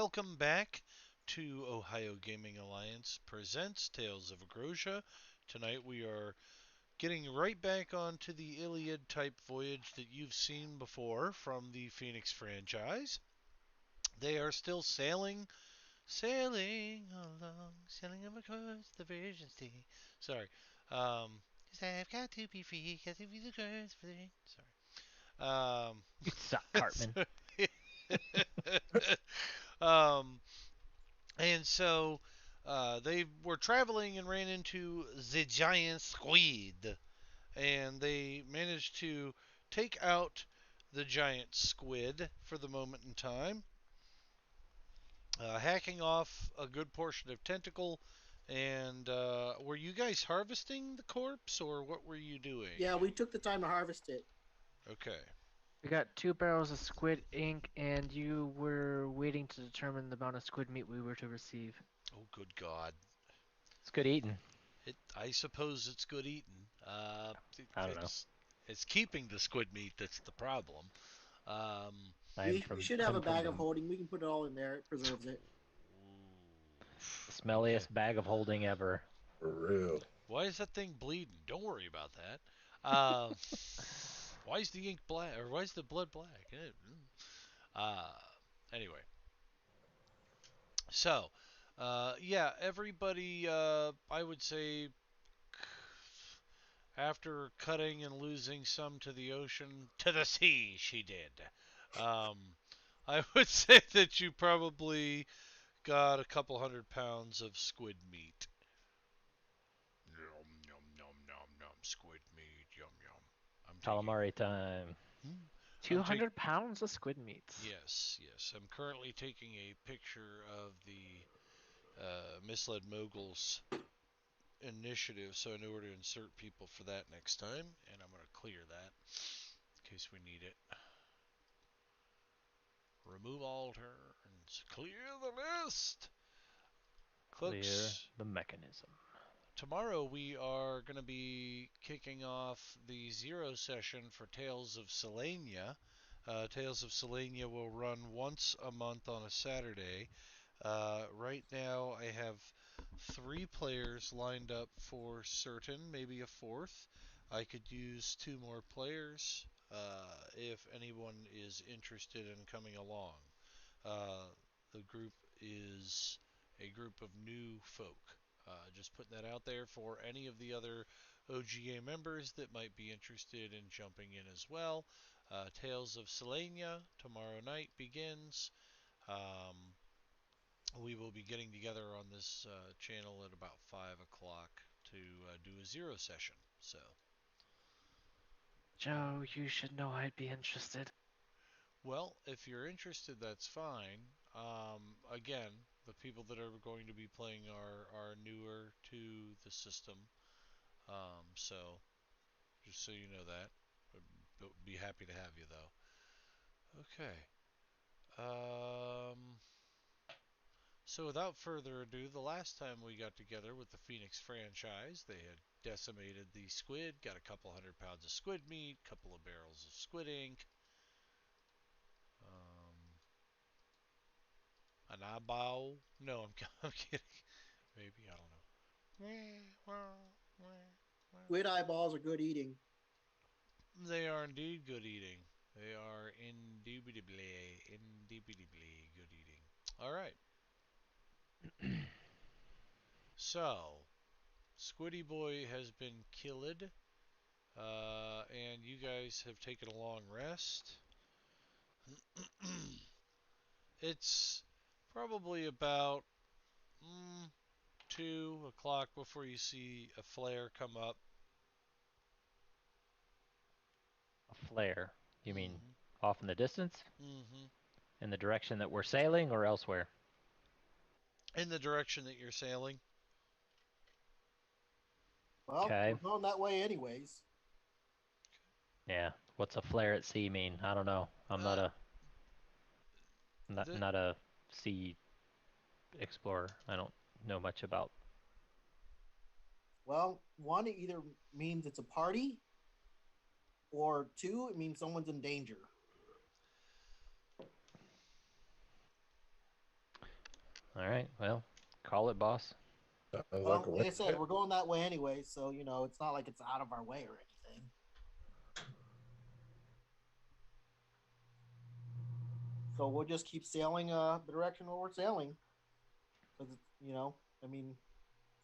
Welcome back to Ohio Gaming Alliance presents Tales of Agrosia. Tonight we are getting right back onto the Iliad type voyage that you've seen before from the Phoenix franchise. They are still sailing along, sailing across the Virgin Sea. Sorry. Um, 'Cause I've got to be free, got to be the girls free. Sorry. You suck, Cartman. um, and so they were traveling and ran into the giant squid, and they managed to take out the giant squid for the moment in time, hacking off a good portion of tentacle. And were you guys harvesting the corpse, or what were you doing? Yeah, we took the time to harvest it. Okay. We got 2 barrels of squid ink, and you were waiting to determine the amount of squid meat we were to receive. Oh, good God. It's good eating. I suppose it's good eating. I don't know. It's keeping the squid meat that's the problem. Um, We should have I'm a from bag the of holding. We can put it all in there. It preserves it. okay. smelliest bag of holding ever. For real. Why is that thing bleeding? Don't worry about that. Uh, why is the ink black, or why is the blood black? Uh, anyway, so yeah, everybody. I would say after cutting and losing some to the ocean, to the sea, she did. Um, I would say that you probably got a couple 100 pounds of squid meat. Yum, yum, yum, yum, yum. Squid meat, yum, yum. I'm taking. Calamari time. Hmm? I'm taking. 200 pounds of squid meats. Yes, yes. I'm currently taking a picture of the Misled Moguls initiative, so I know where to insert people for that next time, and I'm going to clear that in case we need it. Remove all turns. Clear the list. Clear Folks, the mechanism. tomorrow we are going to be kicking off the zero session for Tales of Selenia. Tales of Selenia will run once a month on a Saturday. Right now, I have 3 players lined up for certain, maybe a fourth. I could use 2 more players if anyone is interested in coming along. Uh, the group is a group of new folk. Just putting that out there for any of the other OGA members that might be interested in jumping in as well. Tales of Selenia tomorrow night begins. Um, we will be getting together on this channel at about 5 o'clock to do a zero session. So, uh, Joe, you should know I'd be interested. well, if you're interested, that's fine. Again, the people that are going to be playing are newer to the system. So, just so you know that. I'd be happy to have you, though. Okay. Um, So, without further ado, the last time we got together with the Phoenix franchise, they had decimated the squid, got a couple 100 pounds of squid meat, couple of barrels of squid ink, um, an eyeball. No, I'm kidding. Maybe, I don't know. Squid eyeballs are good eating. They are indeed good eating. They are indubitably good eating. All right. So, Squiddy Boy has been killed. And you guys have taken a long rest. It's probably about 2 o'clock before you see a flare come up. A flare. You mean Mm-hmm. off in the distance? Mm-hmm. In the direction that we're sailing or elsewhere? In the direction that you're sailing. Well, Okay. we're going that way anyways. Yeah. What's a flare at sea mean? I don't know. I'm not Uh, a not the not a sea explorer. I don't know much about. Well, one, it either means it's a party, or two, it means someone's in danger. All right. Well, call it, boss. Sounds like Well, a like I win. said, we're going that way anyway, so it's not like it's out of our way or anything. So we'll just keep sailing the direction where we're sailing, because I mean,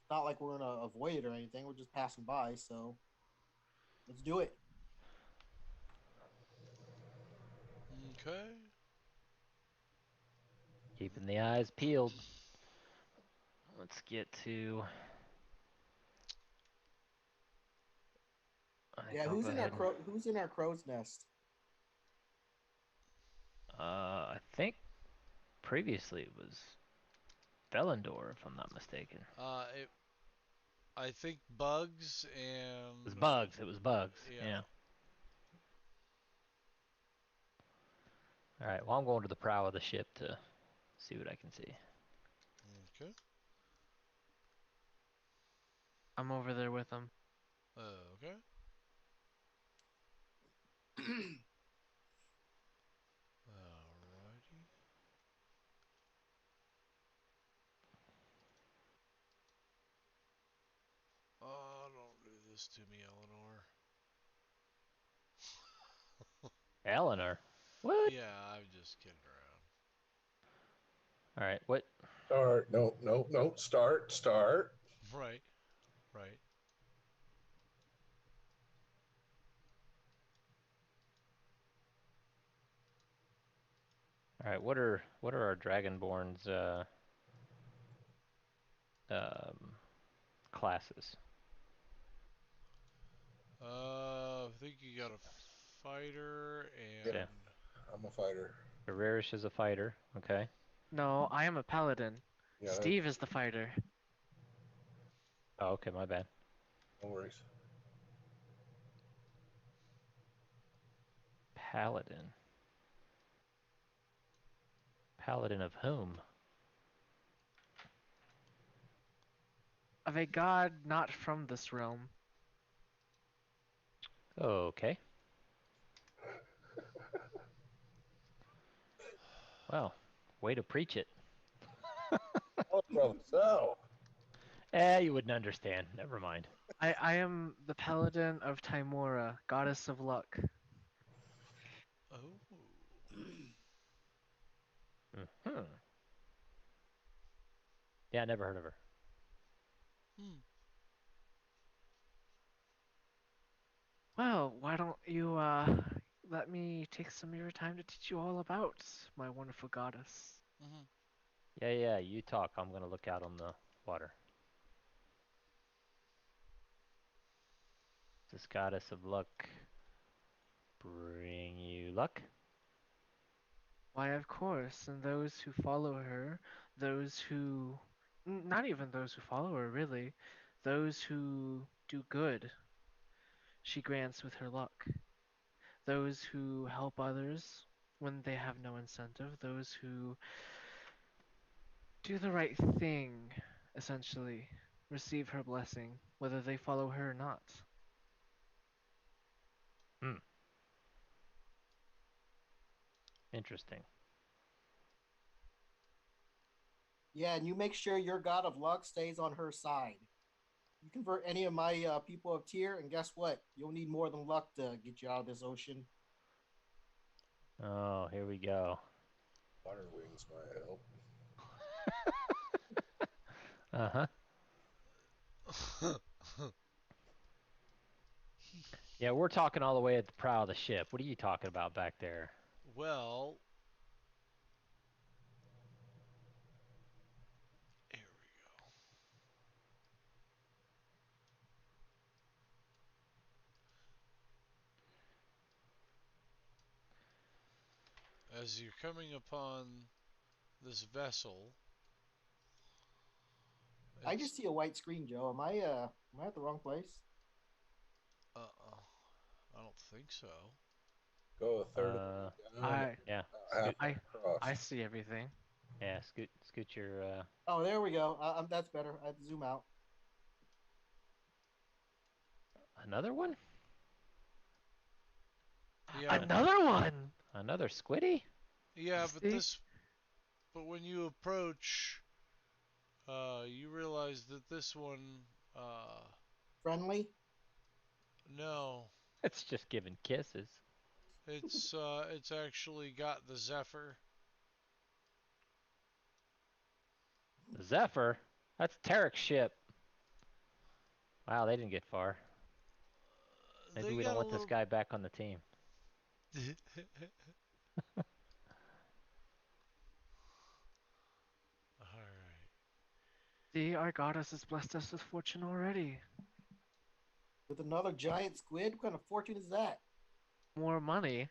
it's not like we're gonna avoid it or anything. We're just passing by, so let's do it. Okay. Keeping the eyes peeled. Let's get to. I think Yeah, I'll go ahead and. who's in our crow's nest? I think previously it was Felindor, if I'm not mistaken. I think Bugs and It was Bugs. It was Bugs. Yeah. All right. Well, I'm going to the prow of the ship to see what I can see. Okay. I'm over there with them. Okay. Alrighty. Oh, don't do this to me, Eleanor. Eleanor. What? Yeah, I'm just kidding around. All right. What? Start. No, no, no. Start. Start. Right. Right. All right. What are our Dragonborn's classes? I think you got a fighter and Okay. I'm a fighter. Ararish is a fighter. Okay. No, I am a paladin. Yeah, Steve is the fighter. Oh, okay. My bad. no worries. Paladin. Paladin of whom? Of a god not from this realm. Okay. Well, way to preach it. Oh, brother. So, You wouldn't understand. Never mind. I am the paladin of Timora, goddess of luck. oh. Hmm. Yeah, never heard of her. Hmm. Well, why don't you let me take some of your time to teach you all about my wonderful goddess. Mm-hmm. Yeah. You talk. I'm gonna look out on the water. This goddess of luck bring you luck? Why, of course, and those who follow her, those who, not even those who follow her, really, those who do good, she grants with her luck. Those who help others when they have no incentive, those who do the right thing, essentially, receive her blessing, whether they follow her or not. Interesting. Yeah, and you make sure your god of luck stays on her side. You convert any of my people of tier, and guess what? You'll need more than luck to get you out of this ocean. Oh, here we go. water wings might help. Uh-huh. Yeah, we're talking all the way at the prow of the ship. What are you talking about back there? Well, here we go. As you're coming upon this vessel, I just see a white screen, Joe. Am I at the wrong place? I don't think so. Go a third of the way down. I Yeah. Half I across. I see everything. Yeah, scoot your Oh, there we go. That's better. I have to zoom out. another one? Yeah, Another one. Another squiddy? yeah, See? but when you approach You realize that this one, Friendly. no, It's just giving kisses. it's actually got the Zephyr. The Zephyr? That's Tarek's ship. Wow, they didn't get far. Maybe They we don't got a want this little. guy back on the team. All right. See, our goddess has blessed us with fortune already. With another giant squid? What kind of fortune is that? More money.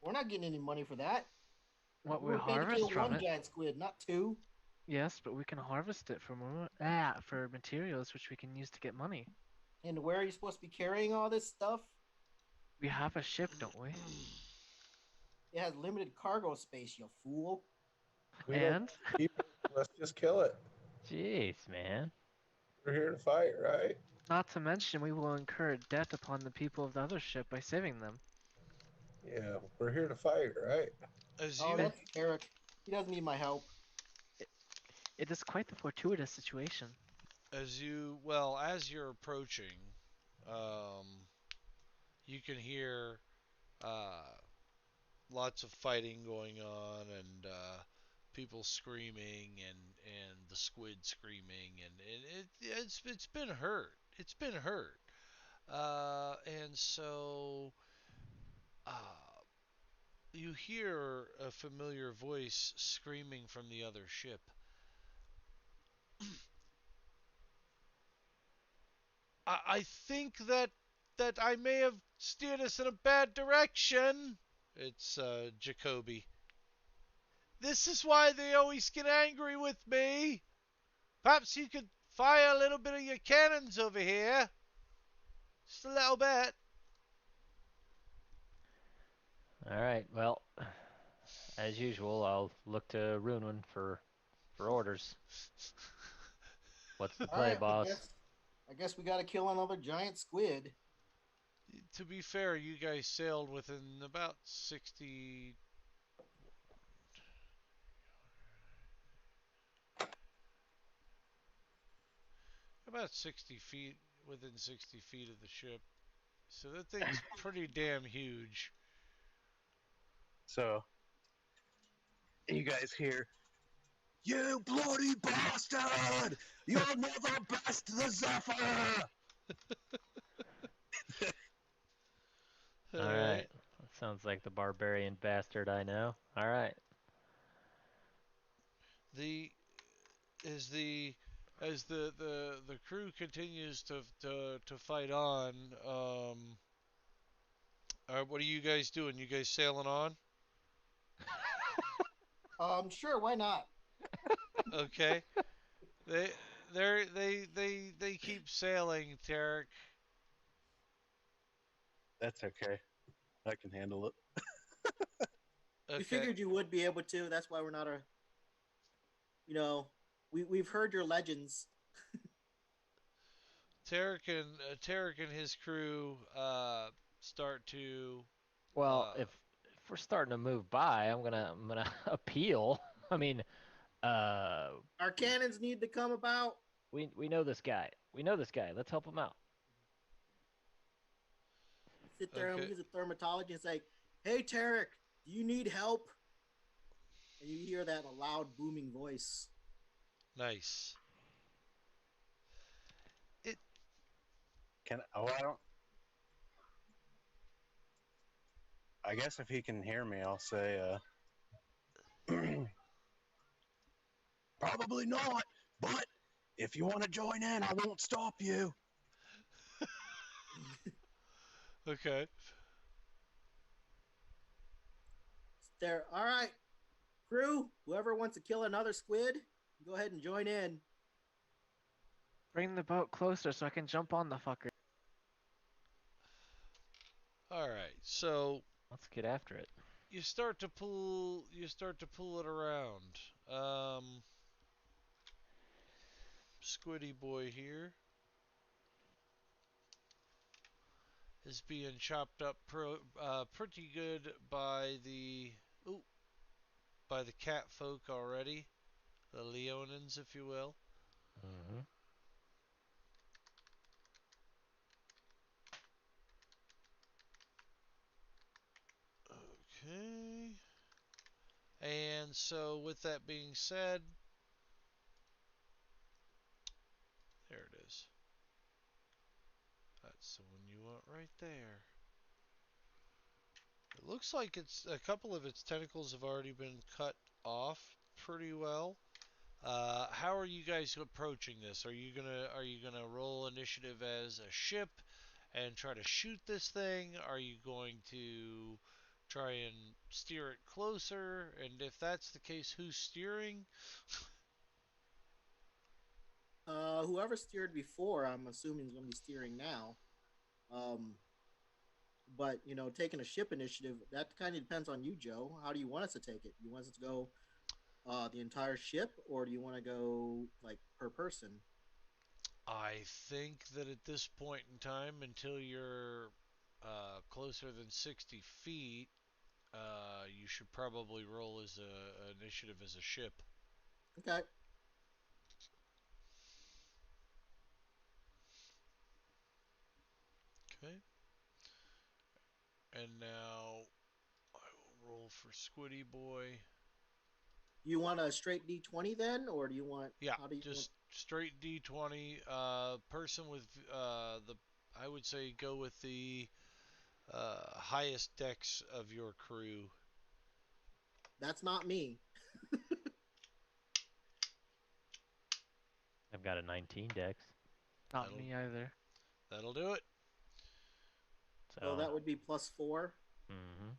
We're not getting any money for that. What We we were paid to kill harvest from one it. giant squid, not two. Yes, but we can harvest it for materials which we can use to get money. And where are you supposed to be carrying all this stuff? We have a ship, don't we? It has limited cargo space, you fool. We don't And keep it. Let's just kill it. Jeez, man. We're here to fight, right? not to mention we will incur debt upon the people of the other ship by saving them. Yeah, we're here to fight, right? As Oh, you that's Eric. He doesn't need my help. It is quite the fortuitous situation. as you're approaching, um, you can hear uh, lots of fighting going on and people screaming and the squid screaming and it's been hurt. It's been hurt. And so you hear a familiar voice screaming from the other ship. I think that I may have steered us in a bad direction. It's Jacoby. This is why they always get angry with me. Perhaps you could fire a little bit of your cannons over here. Just a little bit. Alright, well, as usual, I'll look to Runwin for orders. What's the All play, right, boss? I guess we got to kill another giant squid. To be fair, you guys sailed within about 60. About 60 feet, within 60 feet of the ship. So that thing's pretty damn huge. So you guys hear, "You bloody bastard! You'll never best the Zephyr!" Alright. That sounds like the barbarian bastard I know. Alright. The as the as the crew continues to fight on, what are you guys doing? You guys sailing on? Sure, why not? Okay. They they keep sailing, Tarek. That's okay. I can handle it. We Okay. figured you would be able to. That's why we're not a. You know, we've heard your legends. Tarek and his crew start to Well, uh, if we're starting to move by, I'm gonna appeal. I mean, uh, Our cannons need to come about. we know this guy. We know this guy. Let's help him out. Sit there and Okay. we use a thermatology and say, "Hey, Tarek, do you need help?" And you hear that in a loud, booming voice. nice. Can oh I don't. I guess if he can hear me, I'll say, "Probably not, but if you want to join in, I won't stop you." Okay. There. All right, crew. Whoever wants to kill another squid, go ahead and join in. Bring the boat closer so I can jump on the fucker. All right. So Let's get after it. you start to pull it around. Squiddy boy here is being chopped up pretty good by the. Ooh, by the cat folk already, the Leonins, if you will. Mm-hmm. Okay. And so, with that being said, there it is. That's the one you want right there. It looks like it's a couple of its tentacles have already been cut off pretty well. How are you guys approaching this? Are you gonna roll initiative as a ship and try to shoot this thing? Are you going to try and steer it closer? And if that's the case, who's steering? Whoever steered before, I'm assuming is going to be steering now. Um, but taking a ship initiative, that kind of depends on you, Joe. How do you want us to take it? Do you want us to go the entire ship, or do you want to go like per person? I think that at this point in time, until you're closer than 60 feet, you should probably roll as a initiative as a ship. Okay. Okay. And now I will roll for Squiddy Boy. Do you want a straight D20 then, or do you want? Yeah, How do you want? just straight D20. Person with the, I would say go with the highest dex of your crew. That's not me. I've got a 19 dex. Not That'll me either. that'll do it. So So, that would be +4. mm-hmm.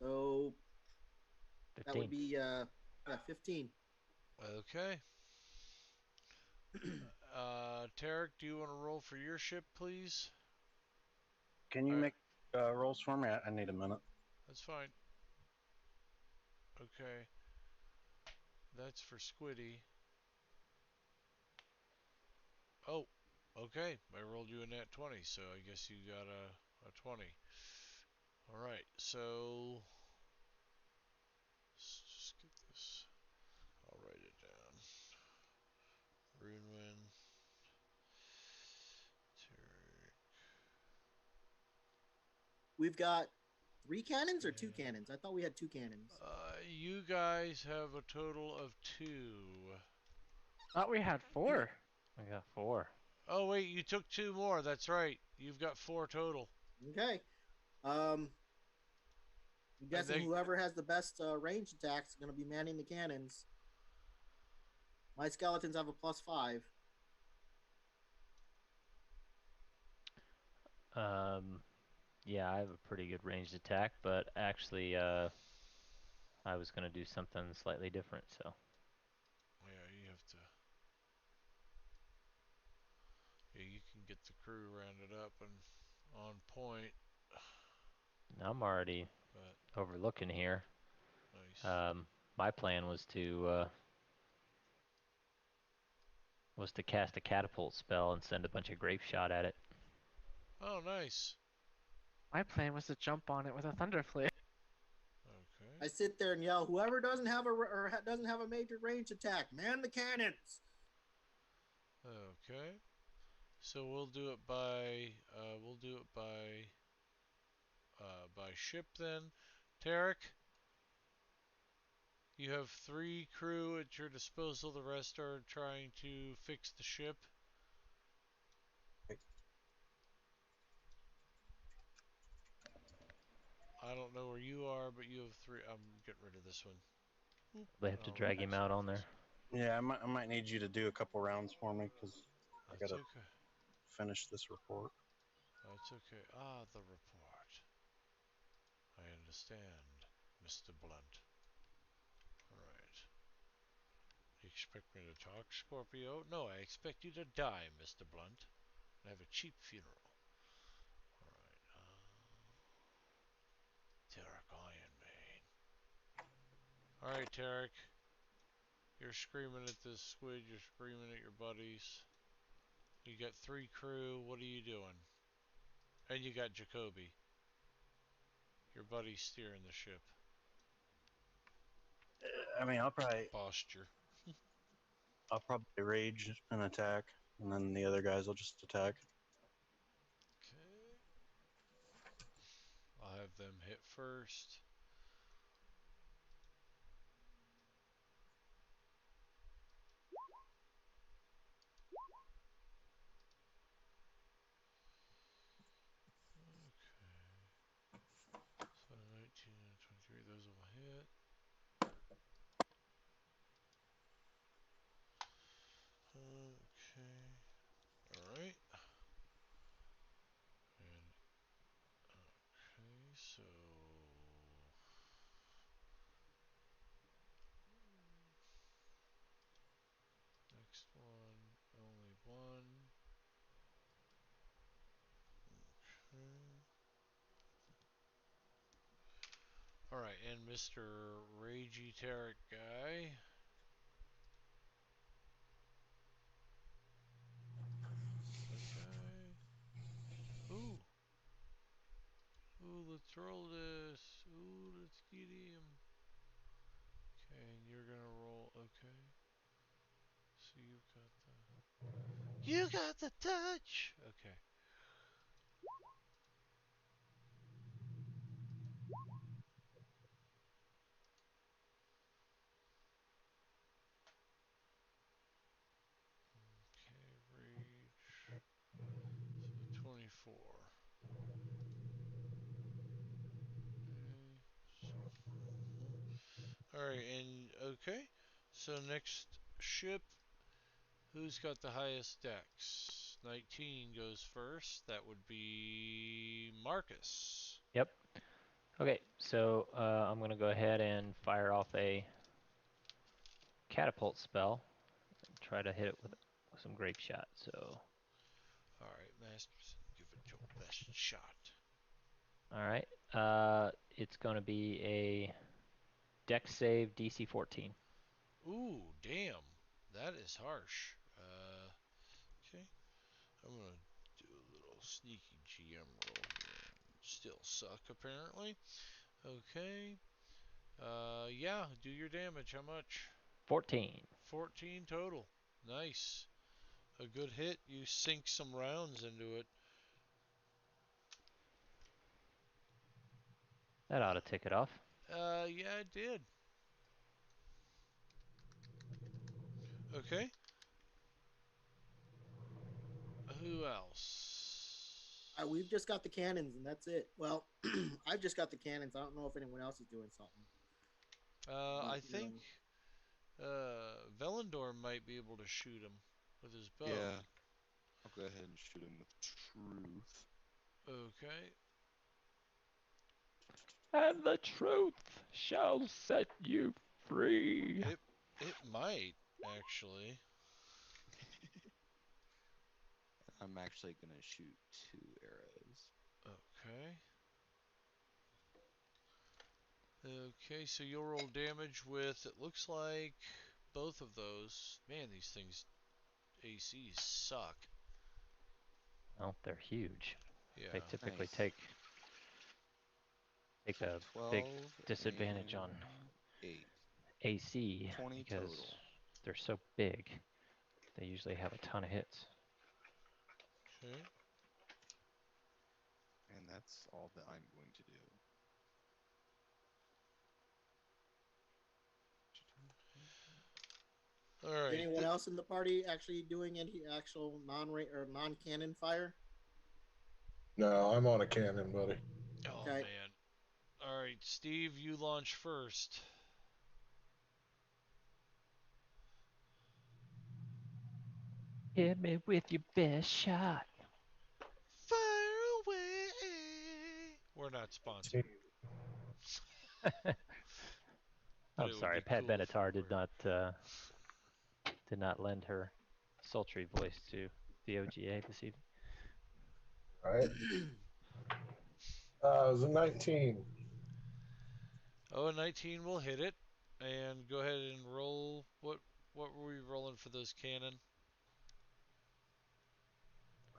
So that 15. would be 15. Okay. Tarek, do you want to roll for your ship, please? Can you All right, make rolls for me? I need a minute. that's fine. Okay, that's for Squiddy. Oh, okay. I rolled you a nat 20, so I guess you got a 20. All right, so let's just get this. I'll write it down. Runewind, Tarek, We've got 3 cannons or 2 and cannons. I thought we had 2 cannons. you guys have a total of 2. Thought we had 4. I got 4. Oh wait, you took 2 more. That's right. You've got 4 total. Okay. I'm And guessing whoever has the best range attacks is going to be manning the cannons. My skeletons have a +5. Yeah, I have a pretty good ranged attack, but actually, I was gonna do something slightly different, so. yeah, you have to. Yeah, you can get the crew rounded up and on point. I'm already But overlooking here. nice. My plan was to cast a catapult spell and send a bunch of grape shot at it. Oh, nice. My plan was to jump on it with a thunder flare. I Okay. sit there and yell, "Whoever doesn't have doesn't have a major range attack, man the cannons!" Okay. So we'll do it by by ship then. Tarek, you have 3 crew at your disposal. The rest are trying to fix the ship. I don't know where you are, but you have 3. I'm getting rid of this one. Oop. They have to I'll drag him replace it out with on this there. Yeah, I might need you to do a couple rounds for me because I That's gotta okay. finish this report. That's okay. Ah, the report. I understand, Mr. Blunt. Alright. You expect me to talk, Scorpio? No, I expect you to die, Mr. Blunt. And have a cheap funeral. Alright, Tarek Ironmane. Alright, Tarek. You're screaming at this squid, you're screaming at your buddies. You got 3 crew, what are you doing? And you got Jacoby. Your buddy's steering the ship. I mean, posture. I'll probably rage and attack, and then the other guys will just attack. Okay. I'll have them hit first. Okay. So 19 and 23, those will hit. Okay. Alright. And okay, so next one, only one. Okay. Alright, and Mr. Ragey Tarek guy. That guy. Ooh. Ooh, let's roll this. Ooh, let's get him. Okay, and you're gonna roll. Okay. So you've got the. You got the touch! Okay. Okay, rage. So 24. Okay. Alright, and okay. So next ship, who's got the highest dex? 19 goes first. That would be Marcus. Yep. Okay, so I'm going to go ahead and fire off a catapult spell and try to hit it with some grape shot. So, Alright, Masters, give it your best shot. all right. It's going to be a dex save DC 14. Ooh, damn. That is harsh. Okay. I'm gonna do a little sneaky GM roll here. Still suck, apparently. Okay. Yeah, do your damage. How much? 14. 14 total. Nice. A good hit. You sink some rounds into it. That ought to tick it off. Yeah, it did. Okay. Who else? We've just got the cannons, and that's it. Well, I've just got the cannons. I don't know if anyone else is doing something. I But, you think know, Velendor might be able to shoot him with his bow. Yeah. I'll go ahead and shoot him with truth. Okay. And the truth shall set you free. It might, actually. I'm actually gonna shoot 2 arrows. Okay. Okay, so you'll roll damage with, it looks like, both of those. Man, these things, ACs suck. Well, they're huge. Yeah. They typically Nice. take a So big 12 disadvantage on and 8. AC 20 because total. they're so big. They usually have a ton of hits. Okay. And that's all that I'm going to do. All is right. anyone else in the party actually doing any actual non-cannon fire? No, I'm on a cannon, buddy. Oh, Okay. man. All right, Steve, you launch first. Hit me with your best shot. Fire away. We're not sponsored. But I'm it would sorry, be Pat cool if we Benatar were. did not lend her sultry voice to the OGA this evening. Right? It was a 19. Oh, a 19 will hit it. And go ahead and roll. What were we rolling for those cannon?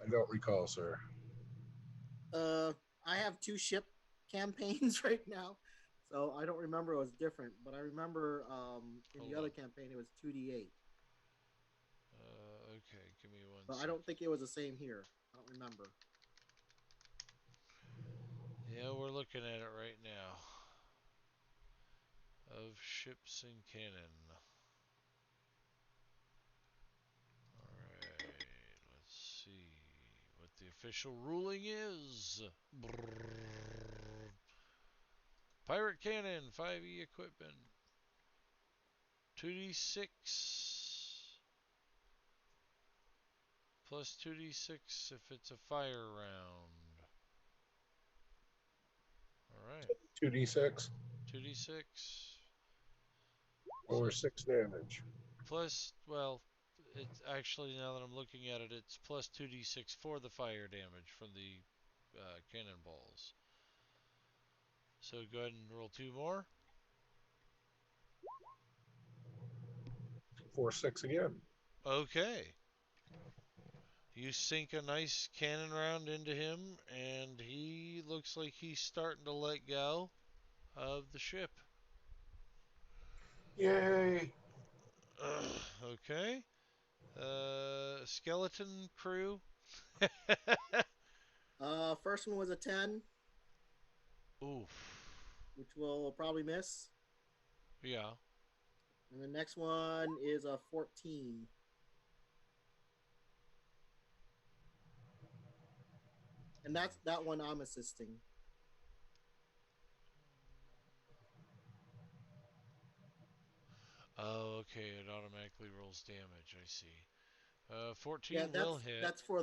I don't recall, sir. I have 2 ship campaigns right now, So I don't remember it was different, but I remember in Hold the other on. campaign it was 2d8. Okay, give me one But I second. don't think it was the same here. I don't remember. Yeah, we're looking at it right now. Of ships and cannon. Alright, let's see what the official ruling is. Brrr. Pirate cannon, 5e equipment. 2d6 plus 2d6 if it's a fire round. Alright, 2d6 2d6 or 6 damage. plus, well, it's actually, now that I'm looking at it, it's plus 2d6 for the fire damage from the cannonballs. So go ahead and roll 2 more. 4, 6 again. Okay. You sink a nice cannon round into him, and he looks like he's starting to let go of the ship. Yay! Okay. Skeleton crew. First one was a 10, Oof. which we'll probably miss. Yeah. And the next one is a 14. And that's that one I'm assisting. Oh, okay. It automatically rolls damage. I see. 14 Yeah, will hit. that's for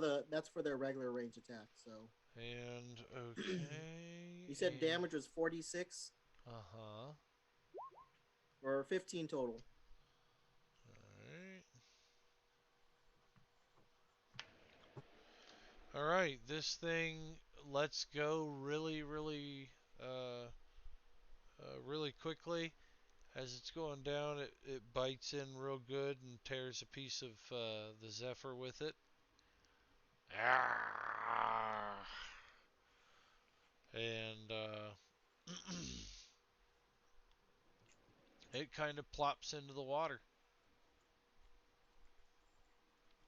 their regular range attack. So And okay. you said and, damage was 46 Uh-huh. or 15 total. Alright. Alright, this thing lets go really quickly. As it's going down, it bites in real good and tears a piece of the Zephyr with it. Ah! And it kind of plops into the water.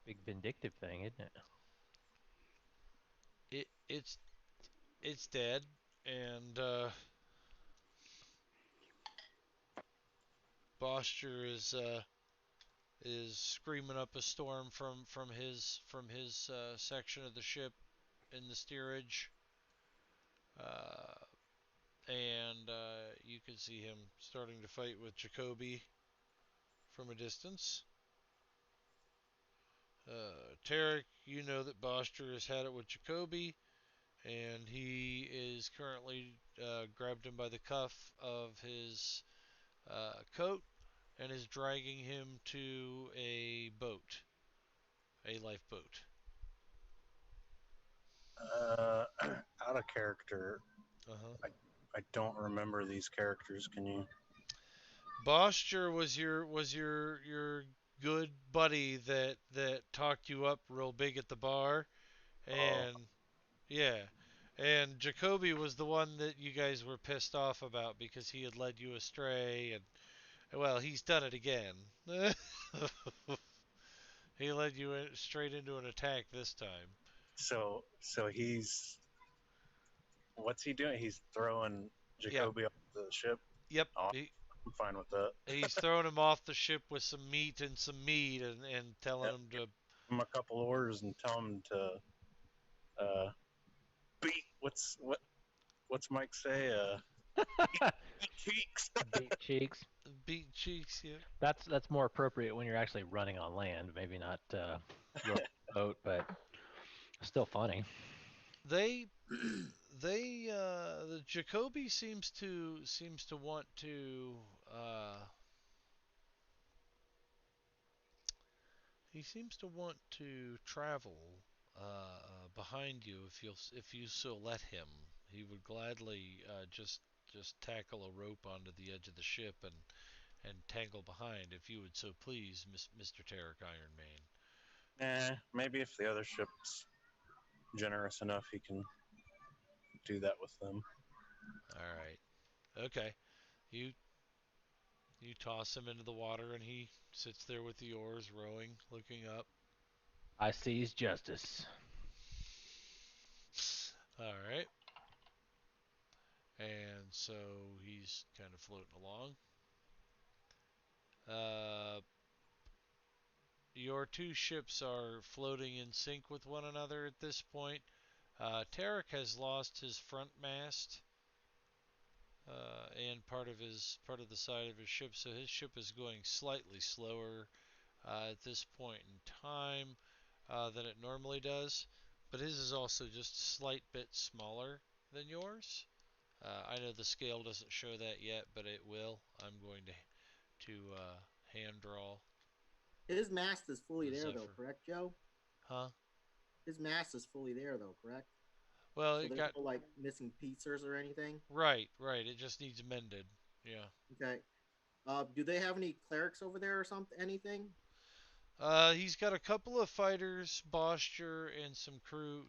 Big vindictive thing, isn't it? It's dead, and Bosture is screaming up a storm from his section of the ship in the steerage. And you can see him starting to fight with Jacoby from a distance. Tarek, you know that Bosture has had it with Jacoby, and he is currently grabbed him by the cuff of his coat and is dragging him to a boat, a lifeboat. Out of character. Uh-huh. I don't remember these characters. Can you? Bosture was your good buddy that talked you up real big at the bar, Oh, and yeah, and Jacoby was the one that you guys were pissed off about because he had led you astray, and well, he's done it again. He led you straight into an attack this time. so he's what's he doing? He's throwing Yep, Jacoby off the ship. yep. Oh, I'm fine with that. He's throwing him off the ship with some meat and some meat, and telling Yep. him to Give him a couple orders and tell him to beat. What's Mike say? Beat cheeks. Big cheeks. beat cheeks. Yeah. That's more appropriate when you're actually running on land. Maybe not your boat, but still funny. They the Jacoby seems to want to he seems to want to travel behind you if you so let him. He would gladly just tackle a rope onto the edge of the ship and tangle behind if you would so please, Mr. Tarek Ironmane. Maybe if the other ship's generous enough, he can do that with them. All right. Okay. You toss him into the water, and he sits there with the oars, rowing, looking up. I seize justice. All right. And so he's kind of floating along. Your two ships are floating in sync with one another at this point. Tarek has lost his front mast and part of the side of his ship, so his ship is going slightly slower at this point in time than it normally does. But his is also just a slight bit smaller than yours. I know the scale doesn't show that yet, but it will. I'm going to hand draw. His mast is fully The there, though, Zephyr. correct, Joe? Huh? His mast is fully there, though, correct? Well, So it there's got no like missing pieces or anything. right. It just needs mended. Yeah. Okay. Do they have any clerics over there or something? Anything? He's got a couple of fighters, Bosture, and some crew.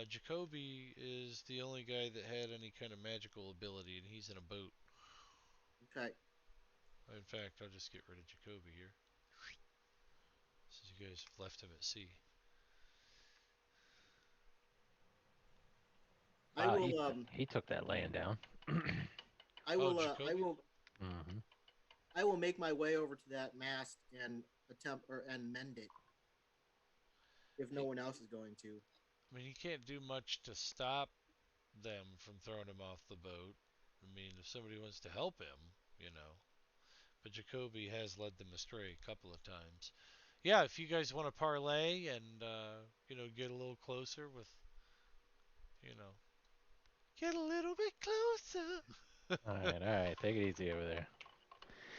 Jacoby is the only guy that had any kind of magical ability, and he's in a boat. Okay. In fact, I'll just get rid of Jacoby here, since you guys have left him at sea. I Wow, will. he took that laying down. I Oh, will. I Jacoby? will. Mm-hmm. I will make my way over to that mast and and mend it. If no one else is going to. I mean, he can't do much to stop them from throwing him off the boat. I mean, if somebody wants to help him, you know. But Jacoby has led them astray a couple of times. Yeah, if you guys want to parlay and get a little closer with, you know, get a little bit closer. All right. Take it easy over there.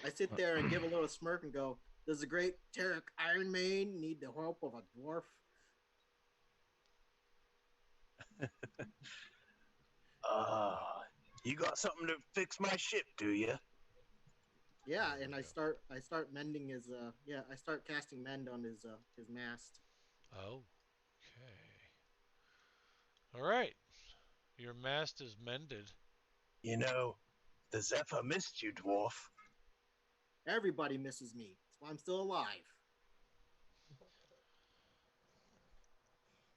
I sit there and give a little smirk and go, "Does the great Tarek Ironmane need the help of a dwarf?" You got something to fix my ship, do you? Yeah, and I start mending his I start casting mend on his mast. Oh, okay. All right. Your mast is mended. You know, the Zephyr missed you, dwarf. Everybody misses me. That's why I'm still alive.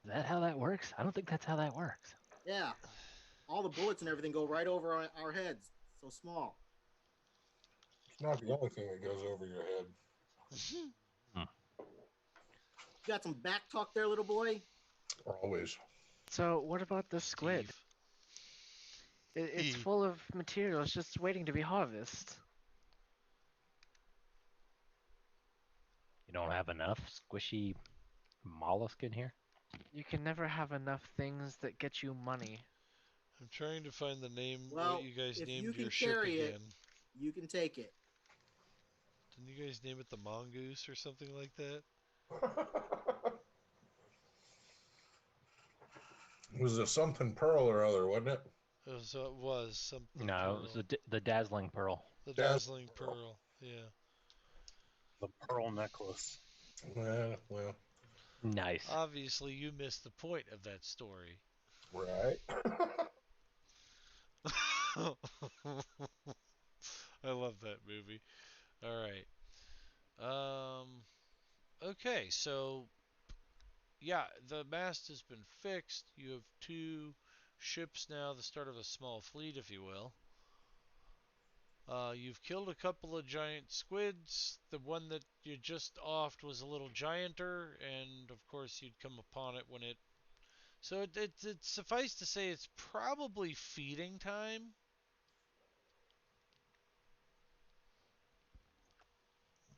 Is that how that works? I don't think that's how that works. Yeah. All the bullets and everything go right over our heads. So small. It's not the only thing that goes over your head. You got some back talk there, little boy? Always. So what about the squid? Steve. It's E. full of material. It's just waiting to be harvested. You don't have enough squishy mollusk in here? You can never have enough things that get you money. I'm trying to find the name. Well, what you guys if you named can your ship carry it- again? You can take it. Didn't you guys name it the Mongoose or something like that? It was a something pearl or other, wasn't it? So it was something. No, pearl. it was the dazzling pearl. The Dazzling dazzling pearl. Yeah. The pearl necklace. Well, Nice. Obviously, you missed the point of that story. right. I love that movie. All right. Okay, so yeah, the mast has been fixed. You have two ships now, the start of a small fleet, if you will. You've killed a couple of giant squids. The one that you just offed was a little gianter, and of course you'd come upon it when it. So it's suffice to say it's probably feeding time.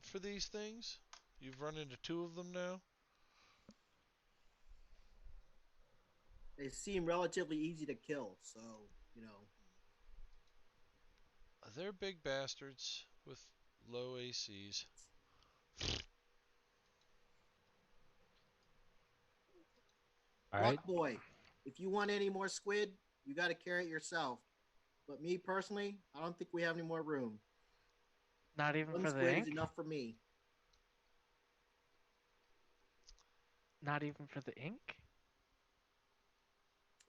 For these things. You've run into two of them now. They seem relatively easy to kill, so, They're big bastards with low ACs. All right. Luck boy, if you want any more squid, you got to carry it yourself. But me personally, I don't think we have any more room. Not even One for the squid ink? is enough for me. Not even for the ink?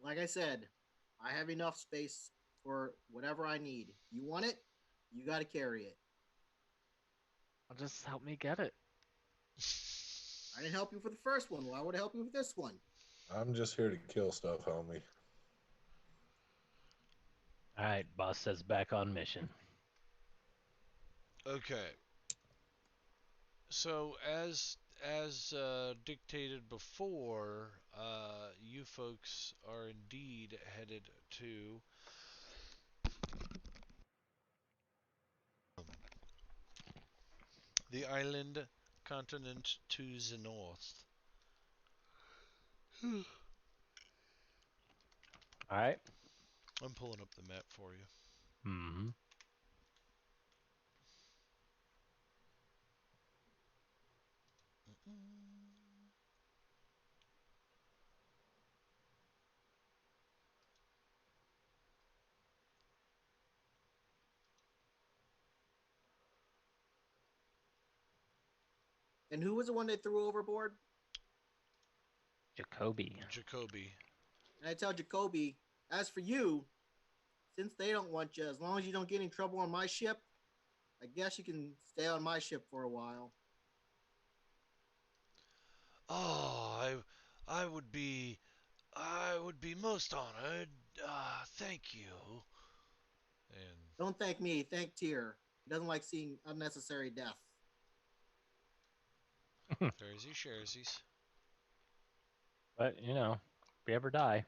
Like I said, I have enough space for whatever I need. You want it? You got to carry it. Well, just help me get it. I didn't help you for the first one. Why would I help you with this one? I'm just here to kill stuff, homie. All right, boss says back on mission. Okay. So as dictated before, you folks are indeed headed to the island continent to the north. All right. I'm pulling up the map for you. Mm-hmm. And who was the one they threw overboard? Jacoby. Jacoby. And I tell Jacoby, as for you, since they don't want you, as long as you don't get in trouble on my ship, I guess you can stay on my ship for a while. Oh, I would be most honored. Thank you. And Don't thank me, thank Tyr. He doesn't like seeing unnecessary death. Jersey Sharesies. But, you know, if we ever die,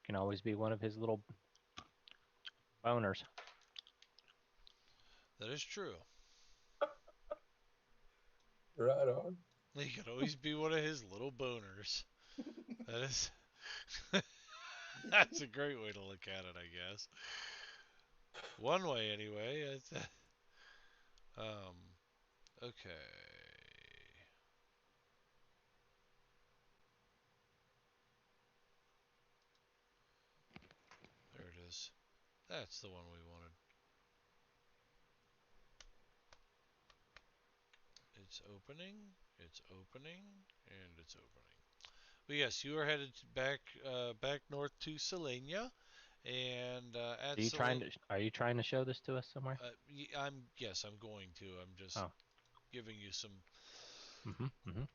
can always be one of his little boners. That is true. Right on. He could always be one of his little boners. That is that's a great way to look at it, I guess. One way anyway. Okay. There it is. That's the one we wanted. It's opening, and it's opening. But yes, you are headed back north to Selenia, and at Selenia, Are you trying to show this to us somewhere? I'm going to. I'm just Oh. giving you some. Mm-hmm. Mm-hmm.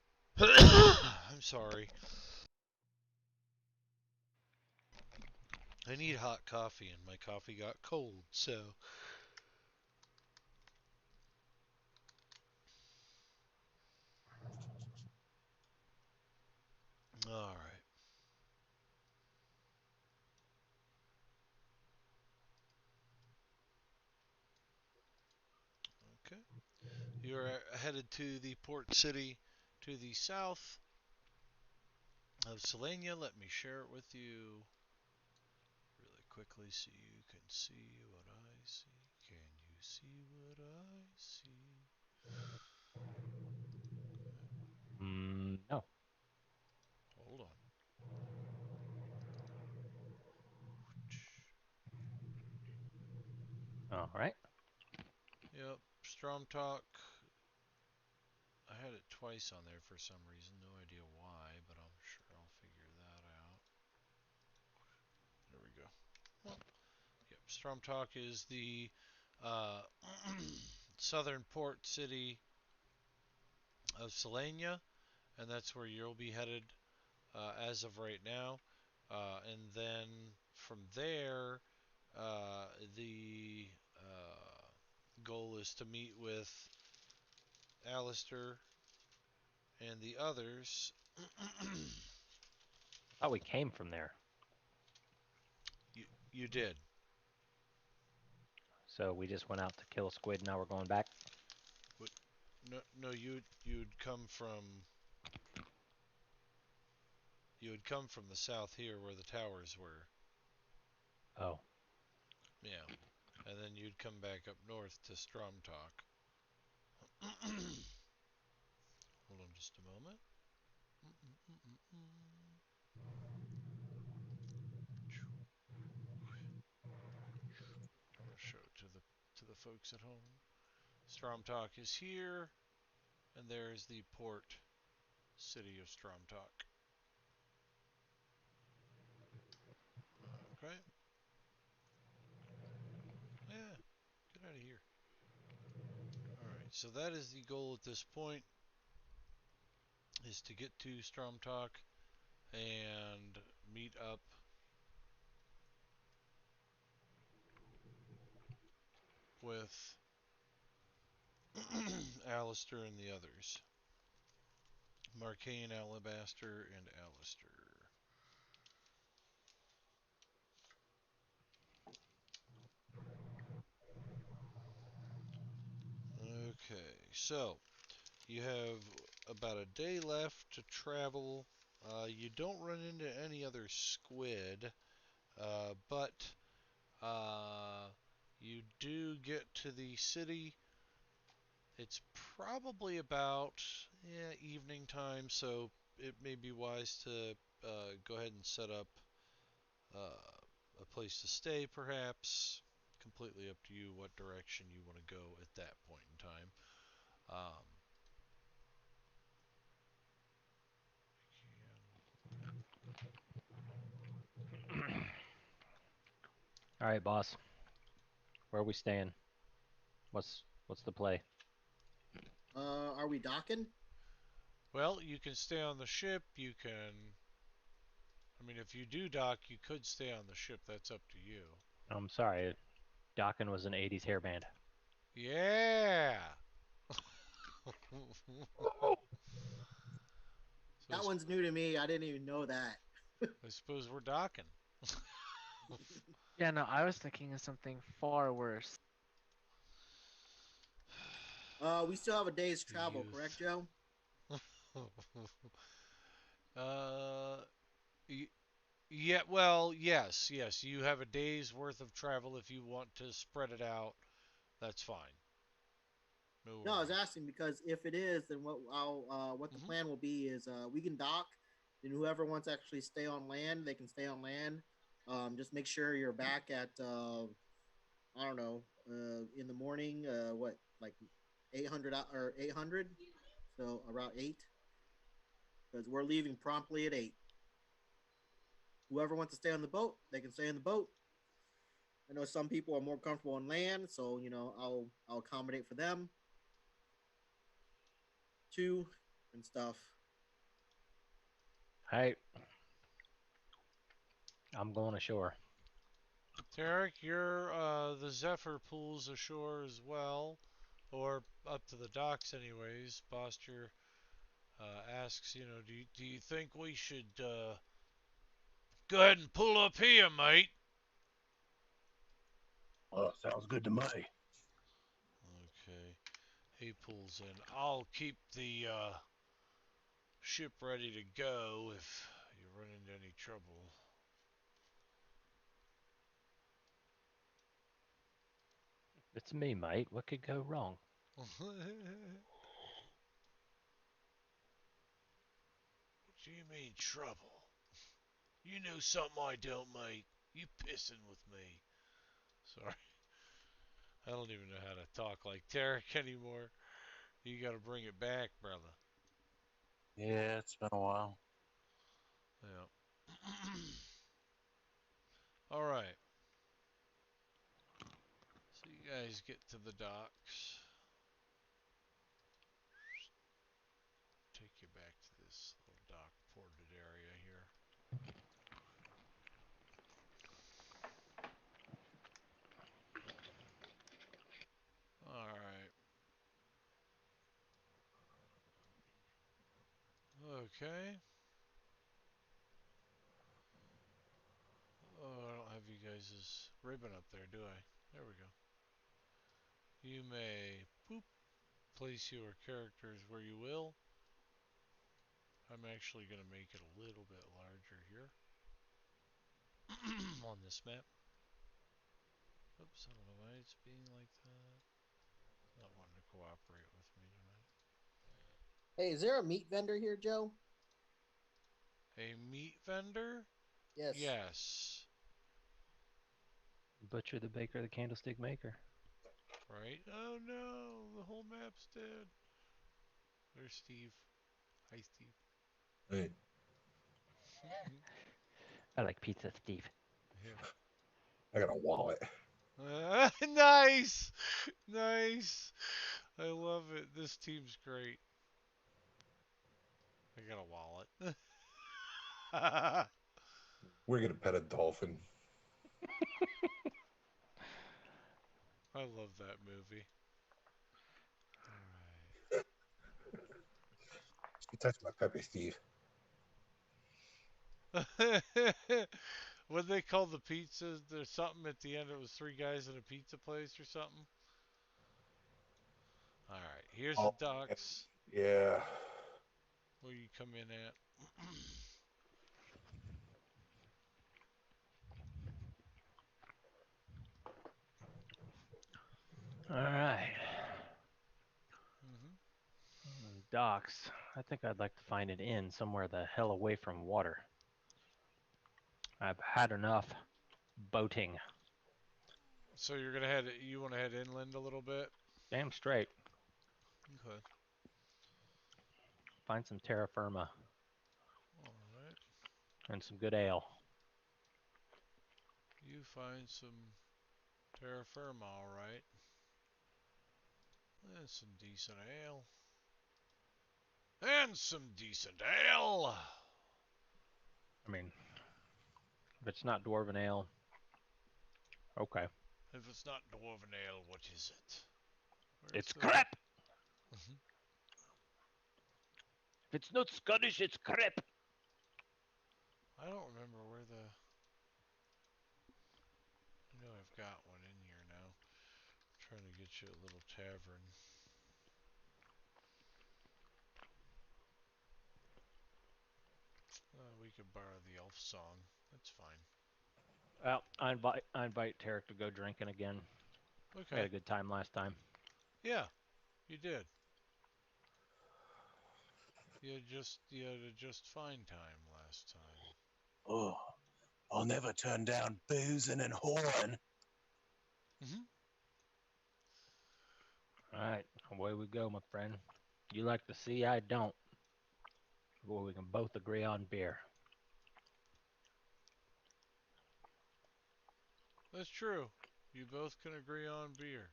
I'm sorry. I need hot coffee, and my coffee got cold, so. All right. Okay. You're headed to the port city to the south of Selenia. Let me share it with you really quickly so you can see what I see. Can you see what I see? No. Hold on. All right. Yep, Stromtalk. I had it twice on there for some reason. No idea why, but I'm sure I'll figure that out. There we go. Well, yep, Stromtalk is the uh, southern port city of Selenia, and that's where you'll be headed as of right now. And then from there, the goal is to meet with Alistair and the others. I thought we came from there. You did. So we just went out to kill a squid. Now we're going back. No, you'd come from the south here where the towers were. Oh. Yeah, and then you'd come back up north to Stromtalk. Hold on just a moment. I'll show it to the folks at home. Stromtalk is here, and there's the port city of Stromtalk. Okay. of here. Alright, so that is the goal at this point, is to get to Stromtalk and meet up with Alistair and the others. Marcaine, Alabaster, and Alistair. Okay, so you have about a day left to travel. You don't run into any other squid, but you do get to the city. It's probably about evening time, so it may be wise to go ahead and set up a place to stay, perhaps. Completely up to you what direction you want to go at that point in time. All right, boss. Where are we staying? What's the play? Are we docking? Well, you can stay on the ship. You can. I mean, if you do dock, you could stay on the ship. That's up to you. I'm sorry. Docking was an 80s hairband. Yeah! So That one's new to me. I didn't even know that. I suppose we're docking. Yeah, no, I was thinking of something far worse. We still have a day's travel, Youth. correct, Joe? uh, yeah. Well, yes. You have a day's worth of travel. If you want to spread it out, that's fine. No No, I was worries. asking because if it is, then what the Mhm. plan will be is we can dock, and whoever wants to actually stay on land, they can stay on land. Just make sure you're back at I don't know in the morning. What like 800 or 800? So around 8 because we're leaving promptly at 8. Whoever wants to stay on the boat, they can stay on the boat. I know some people are more comfortable on land, so I'll accommodate for them too and stuff. Hey, I'm going ashore. Tarek, you're the Zephyr pulls ashore as well, or up to the docks, anyways. Boster asks, do you think we should go ahead and pull up here, mate? Sounds good to me. Okay. He pulls in. I'll keep the ship ready to go if you run into any trouble. It's me, mate. What could go wrong? What do you mean trouble? You know something I don't, mate. You pissing with me. Sorry. I don't even know how to talk like Tarek anymore. You gotta bring it back, brother. Yeah, it's been a while. Yeah. Alright. So you guys get to the docks. Take you back to this little dock ported area here. Alright. Okay. Oh, I don't have you guys' ribbon up there, do I? There we go. You may boop place your characters where you will. I'm actually going to make it a little bit larger here on this map. Oops, I don't know why it's being like that. Not wanting to cooperate with me tonight. Hey, is there a meat vendor here, Joe? A meat vendor? Yes. Yes. Butcher, the baker, the candlestick maker. Right? Oh no, the whole map's dead. There's Steve. Hi, Steve. Hey, I like pizza, Steve. Yeah. I got a wallet. Nice, nice. I love it. This team's great. I got a wallet. We're gonna pet a dolphin. I love that movie. You touched my Pepe Steve. All right. What they call the pizzas? There's something at the end. It was three guys in a pizza place or something. All right. Here's the Oh, docks. yeah. Where you come in at. All right. Hmm. Docks. I think I'd like to find an inn somewhere the hell away from water. I've had enough boating. So you're gonna head. You want to head inland a little bit? Damn straight. Okay. Find some terra firma All right. and some good ale. You find some terra firma, all right. And some decent ale. And some decent ale. I mean, if it's not dwarven ale, okay. If it's not dwarven ale, what is it? It's crap. Mhm. If it's not Scottish, it's crap. I don't remember where the. I know I've got one in here now. I'm trying to get you a little tavern. We could borrow the elf song. That's fine. Well, I invite Tarek to go drinking again. We had Okay. a good time last time. Yeah, you did. You had a just fine time last time. Oh, I'll never turn down boozing and whoring. Mm-hmm. All right, away we go, my friend. You like the sea, I don't. Boy, we can both agree on beer. That's true. You both can agree on beer.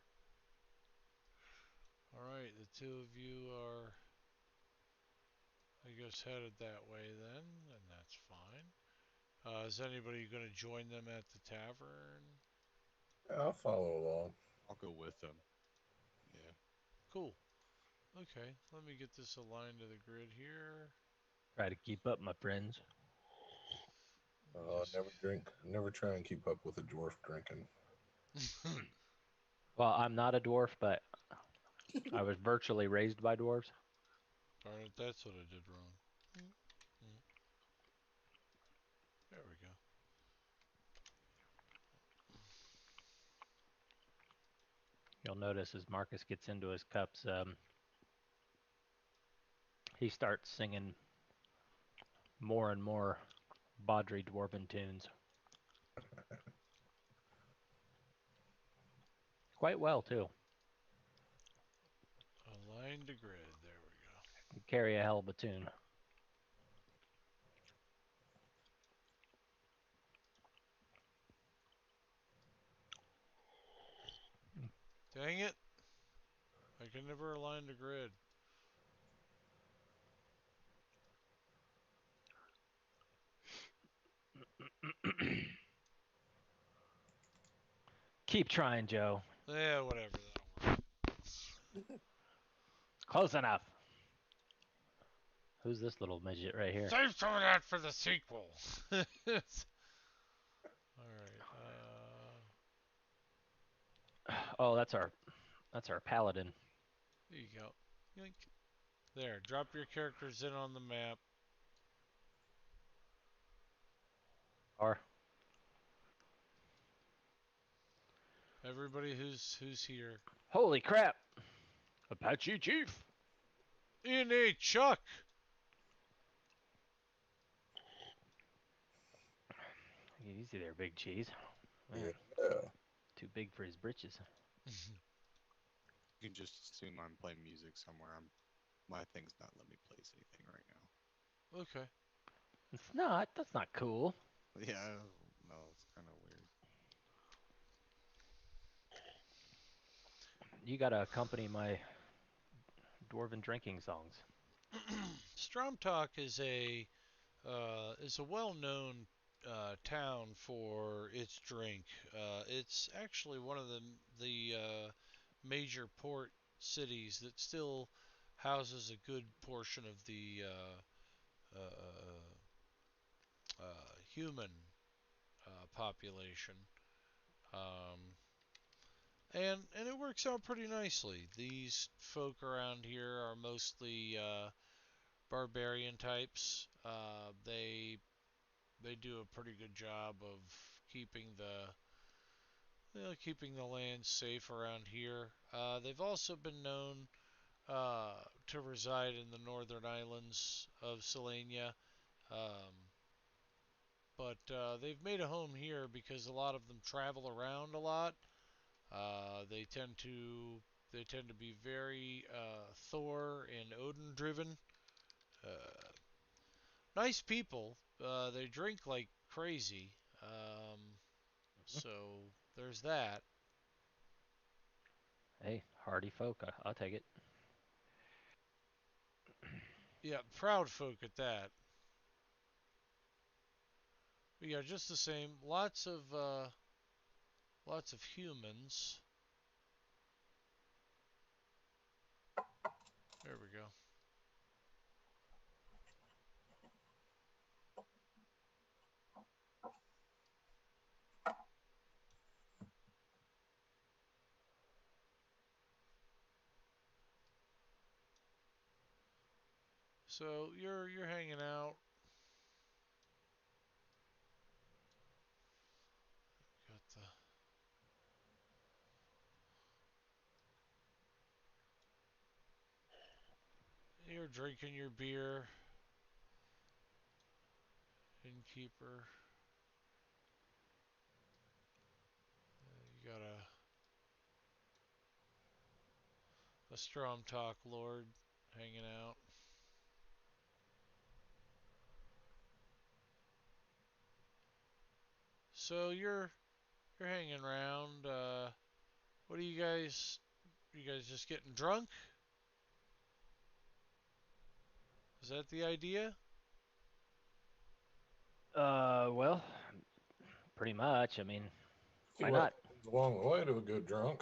All right, the two of you are, I guess, headed that way then, and that's fine. Is anybody going to join them at the tavern? I'll follow along. I'll go with them. Yeah. Cool. Okay, let me get this aligned to the grid here. Try to keep up, my friends. Never drink. Never try and keep up with a dwarf drinking. Well, I'm not a dwarf, but I was virtually raised by dwarves. Darn it, that's what I did wrong. Mm. There we go. You'll notice as Marcus gets into his cups, he starts singing more and more Baudry dwarven tunes. Quite well, too. Align to grid. There we go. Can carry a hell of a tune. Dang it. I can never align to grid. Keep trying, Joe. Yeah, whatever. That'll work. Close enough. Who's this little midget right here? Save some of that for the sequel. All right. Oh, that's our paladin. There you go. Yoink. There. Drop your characters in on the map. Or Everybody who's here. holy crap, Apache Chief. N.A. Chuck. Easy there, big cheese. Man, Yeah. too big for his britches. You can just assume I'm playing music somewhere. My thing's not letting me place anything right now. Okay. It's not. That's not cool. Yeah, no, it's kind of weird. You gotta accompany my dwarven drinking songs. Stromtalk is a well-known town for its drink. It's actually one of the major port cities that still houses a good portion of the human population. Um, and it works out pretty nicely. These folk around here are mostly barbarian types. They do a pretty good job of keeping the land safe around here. They've also been known to reside in the northern islands of Selenia, um, but they've made a home here because a lot of them travel around a lot. They tend to be very Thor and Odin driven. Uh, Nice people. They drink like crazy. Um, so there's that. Hey, hardy folk, I'll take it. Yeah, proud folk at that. But yeah, just the same. Lots of humans. There we go. So you're hanging out. Got you're drinking your beer, innkeeper. You got a strong talk lord hanging out. So you're hanging around. What are you guys? You guys just getting drunk? Is that the idea? Well, pretty much. I mean, See why what not? happens along the way to a good drunk.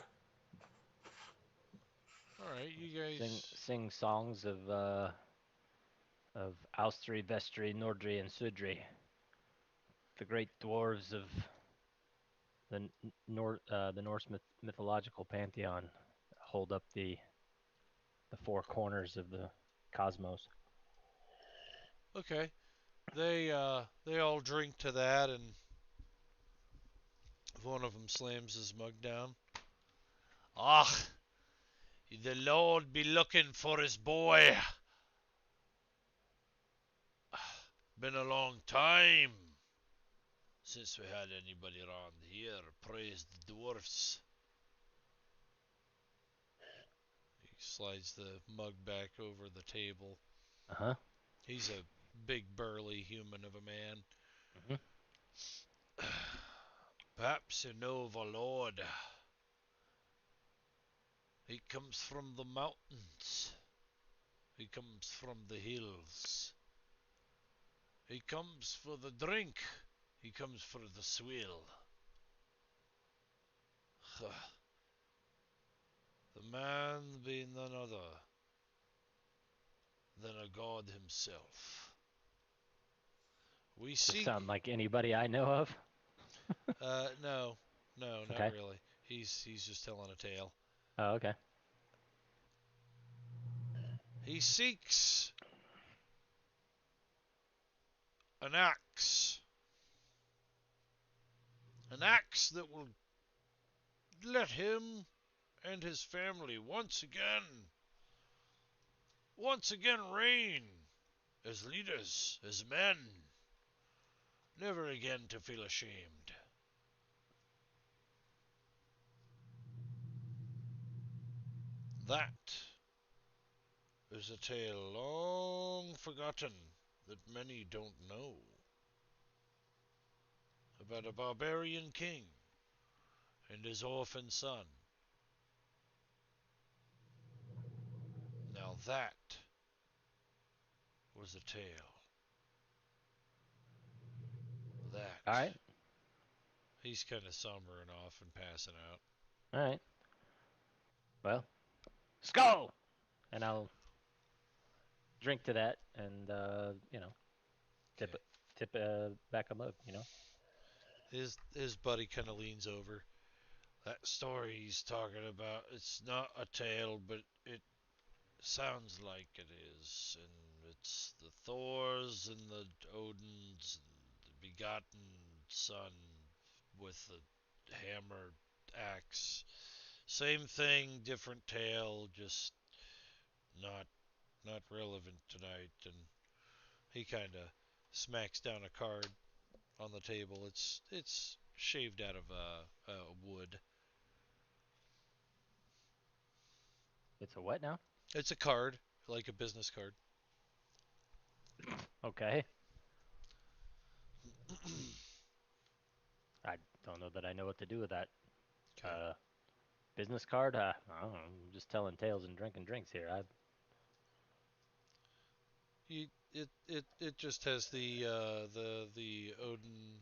All right, you Sing guys. sing songs of Austri, Vestri, Nordri, and Sudri, the great dwarves of the Norse mythological pantheon, hold up the four corners of the cosmos. Okay. They all drink to that, and one of them slams his mug down. Ah, the Lord be looking for his boy. Been a long time since we had anybody around here. Praise the dwarfs. He slides the mug back over the table. Uh huh. He's a big burly human of a man. Hmm. Perhaps you know of a lord. He comes from the mountains. He comes from the hills. He comes for the drink. He comes for the swill. The man be none other than a god himself. We Does this seek. sound like anybody I know of? No, no, not Okay. really. He's just telling a tale. Oh, okay. He seeks an axe. An axe that will let him and his family once again reign as leaders, as men, never again to feel ashamed. That is a tale long forgotten that many don't know about a barbarian king and his orphan son That was a tale. That. All right. He's kind of sombering off and passing out. All right. Well, skull, and I'll drink to that, and tip Okay. tip back a mug. His buddy kind of leans over. That story he's talking about, it's not a tale, but it sounds like it is. And it's the Thors and the Odins and the begotten son with the hammer axe. Same thing, different tale, just not not relevant tonight. And he kind of smacks down a card on the table. It's shaved out of wood. It's a what now? It's a card, like a business card. Okay. I don't know that I know what to do with that. Okay. Business card? I don't know. I'm just telling tales and drinking drinks here. It just has the Odin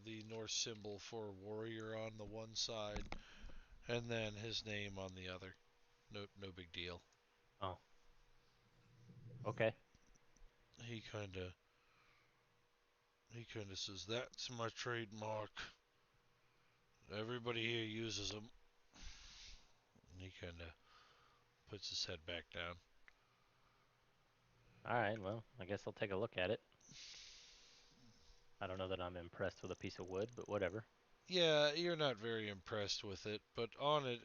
the Norse symbol for warrior on the one side, and then his name on the other. No big deal. Oh, okay. He kind of says that's my trademark. Everybody here uses them. And he kind of puts his head back down. All right. Well, I guess I'll take a look at it. I don't know that I'm impressed with a piece of wood, but whatever. Yeah, you're not very impressed with it, but on it,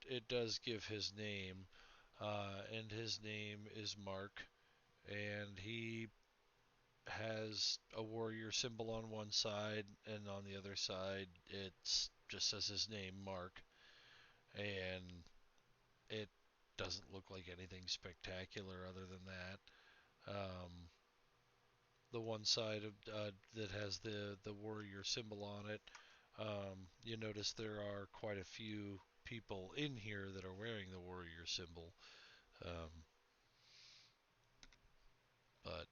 it does give his name, and his name is Mark, and he has a warrior symbol on one side, and on the other side, it's just says his name, Mark, and it doesn't look like anything spectacular other than that. The one side of that has the warrior symbol on it. You notice there are quite a few people in here that are wearing the warrior symbol, um, but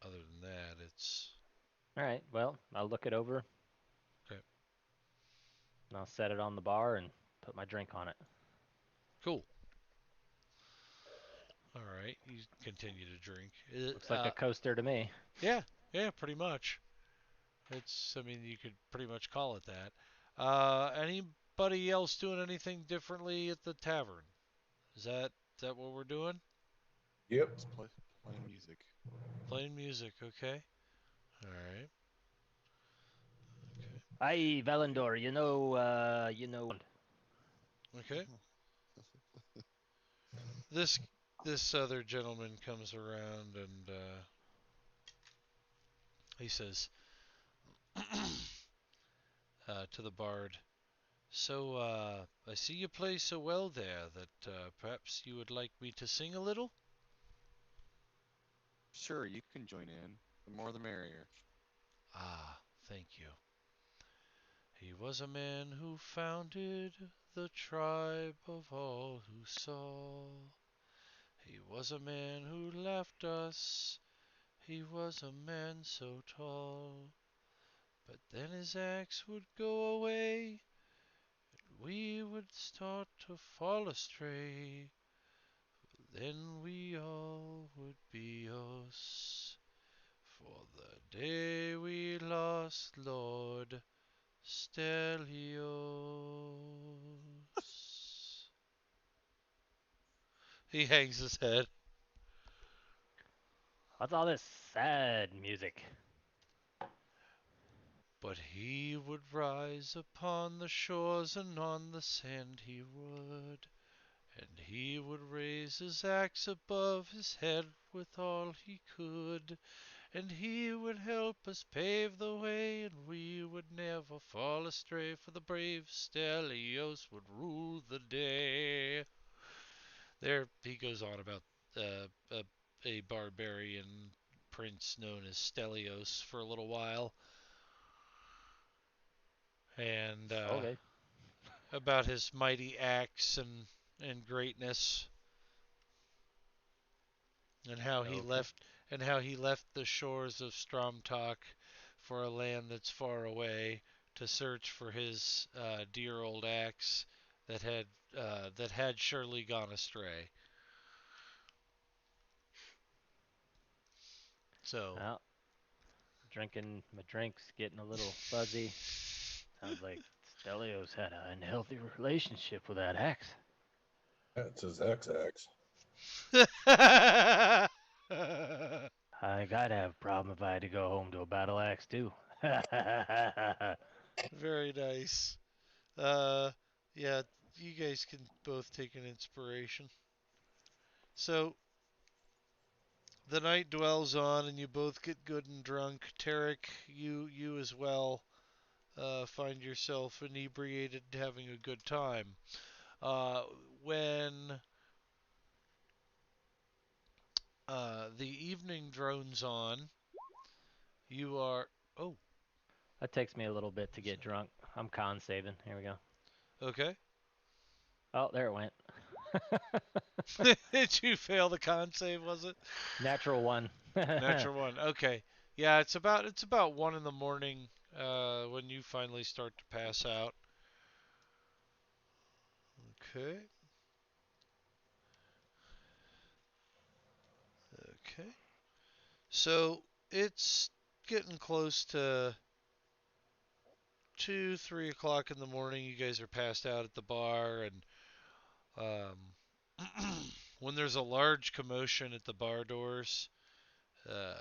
other than that, it's All right. Well, I'll look it over okay. and I'll set it on the bar and put my drink on it. Cool. All right, you continue to drink. Looks like a coaster to me. Yeah, pretty much. I mean, you could pretty much call it that. Anybody else doing anything differently at the tavern? Is that what we're doing? Yep. Just playing music. Playing music, okay. All right. Okay. Aye, Valendor, you know. Okay. This this other gentleman comes around and he says to the bard, "So I see you play so well there that perhaps you would like me to sing a little." Sure, you can join in. The more the merrier. Ah, thank you. He was a man who founded the tribe of all who saw. He was a man who left us. He was a man so tall. But then his axe would go away, and we would start to fall astray. Then we all would be us. For the day we lost Lord Stelios. He hangs his head. What's all this sad music? But he would rise upon the shores, and on the sand he would. And he would raise his axe above his head with all he could. And he would help us pave the way, and we would never fall astray, for the brave Stelios would rule the day. There he goes on about uh, a barbarian prince known as Stelios for a little while, and Okay. about his mighty acts and greatness. and how he Okay. left the shores of Stromtok for a land that's far away to search for his dear old axe that had surely gone astray. So Well, drinking my drinks, getting a little fuzzy. Sounds like Stelios had an unhealthy relationship with that axe. That's his XX. I gotta have a problem if I had to go home to a battle axe too. very nice. Uh, yeah, you guys can both take an inspiration. So the night dwells on, and you both get good and drunk. Tarek, you as well find yourself inebriated, having a good time. Uh, when the evening drones on, you are. Oh, That takes me a little bit to get drunk. I'm con saving. Here we go. okay. Oh, there it went. Did you fail the con save? Was it Natural one. natural one? Okay. Yeah, it's about 1 in the morning when you finally start to pass out. Okay. Okay. So it's getting close to 2, 3 o'clock in the morning. You guys are passed out at the bar, and um, when there's a large commotion at the bar doors, a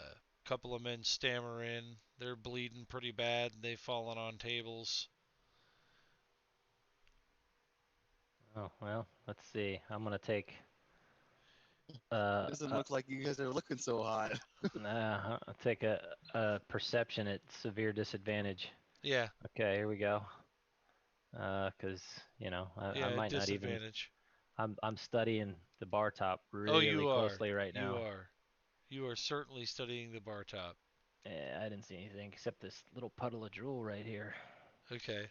couple of men stammer in. They're bleeding pretty bad. They've fallen on tables. Oh, well, let's see. I'm gonna take It doesn't look like you guys are looking so hot. I'll take a perception at severe disadvantage. Yeah, Okay, here we go. Cause I yeah, might not even. disadvantage. I'm studying the bar top Oh, really you are. closely right You now. are. You are certainly studying the bar top. I didn't see anything except this little puddle of drool right here. Okay.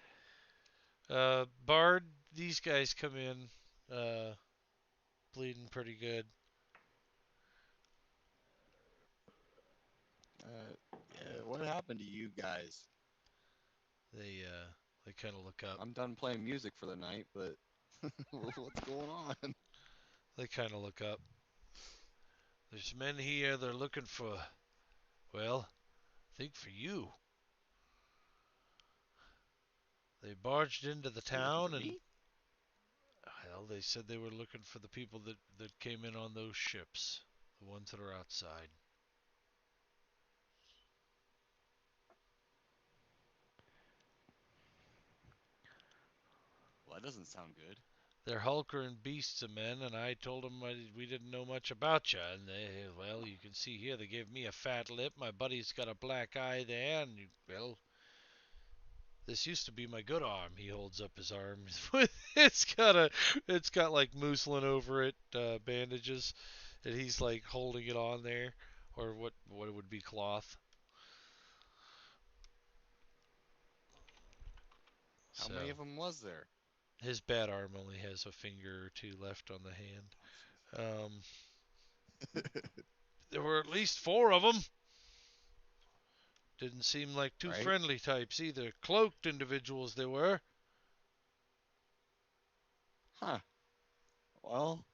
Bard, these guys come in uh, bleeding pretty good. Yeah, what happened to you guys? They kind of look up. I'm done playing music for the night, but what's going on? They kind of look up. There's men here. They're looking for. Well, I think for you. They barged into the They're looking for town and me? well, they said they were looking for the people that came in on those ships, the ones that are outside. Well, that doesn't sound good. They're hulkering beasts of men, and I told them we didn't know much about you. And well, you can see here, they gave me a fat lip. My buddy's got a black eye there, and well, this used to be my good arm. He holds up his arm. It's got like muslin over it, bandages, and he's like holding it on there, or what it would be cloth. How many So of them was there? his bad arm only has a finger or two left on the hand. Um, there were at least 4 of them. Didn't seem like too Right? friendly types either. Cloaked individuals they were. Huh. Well,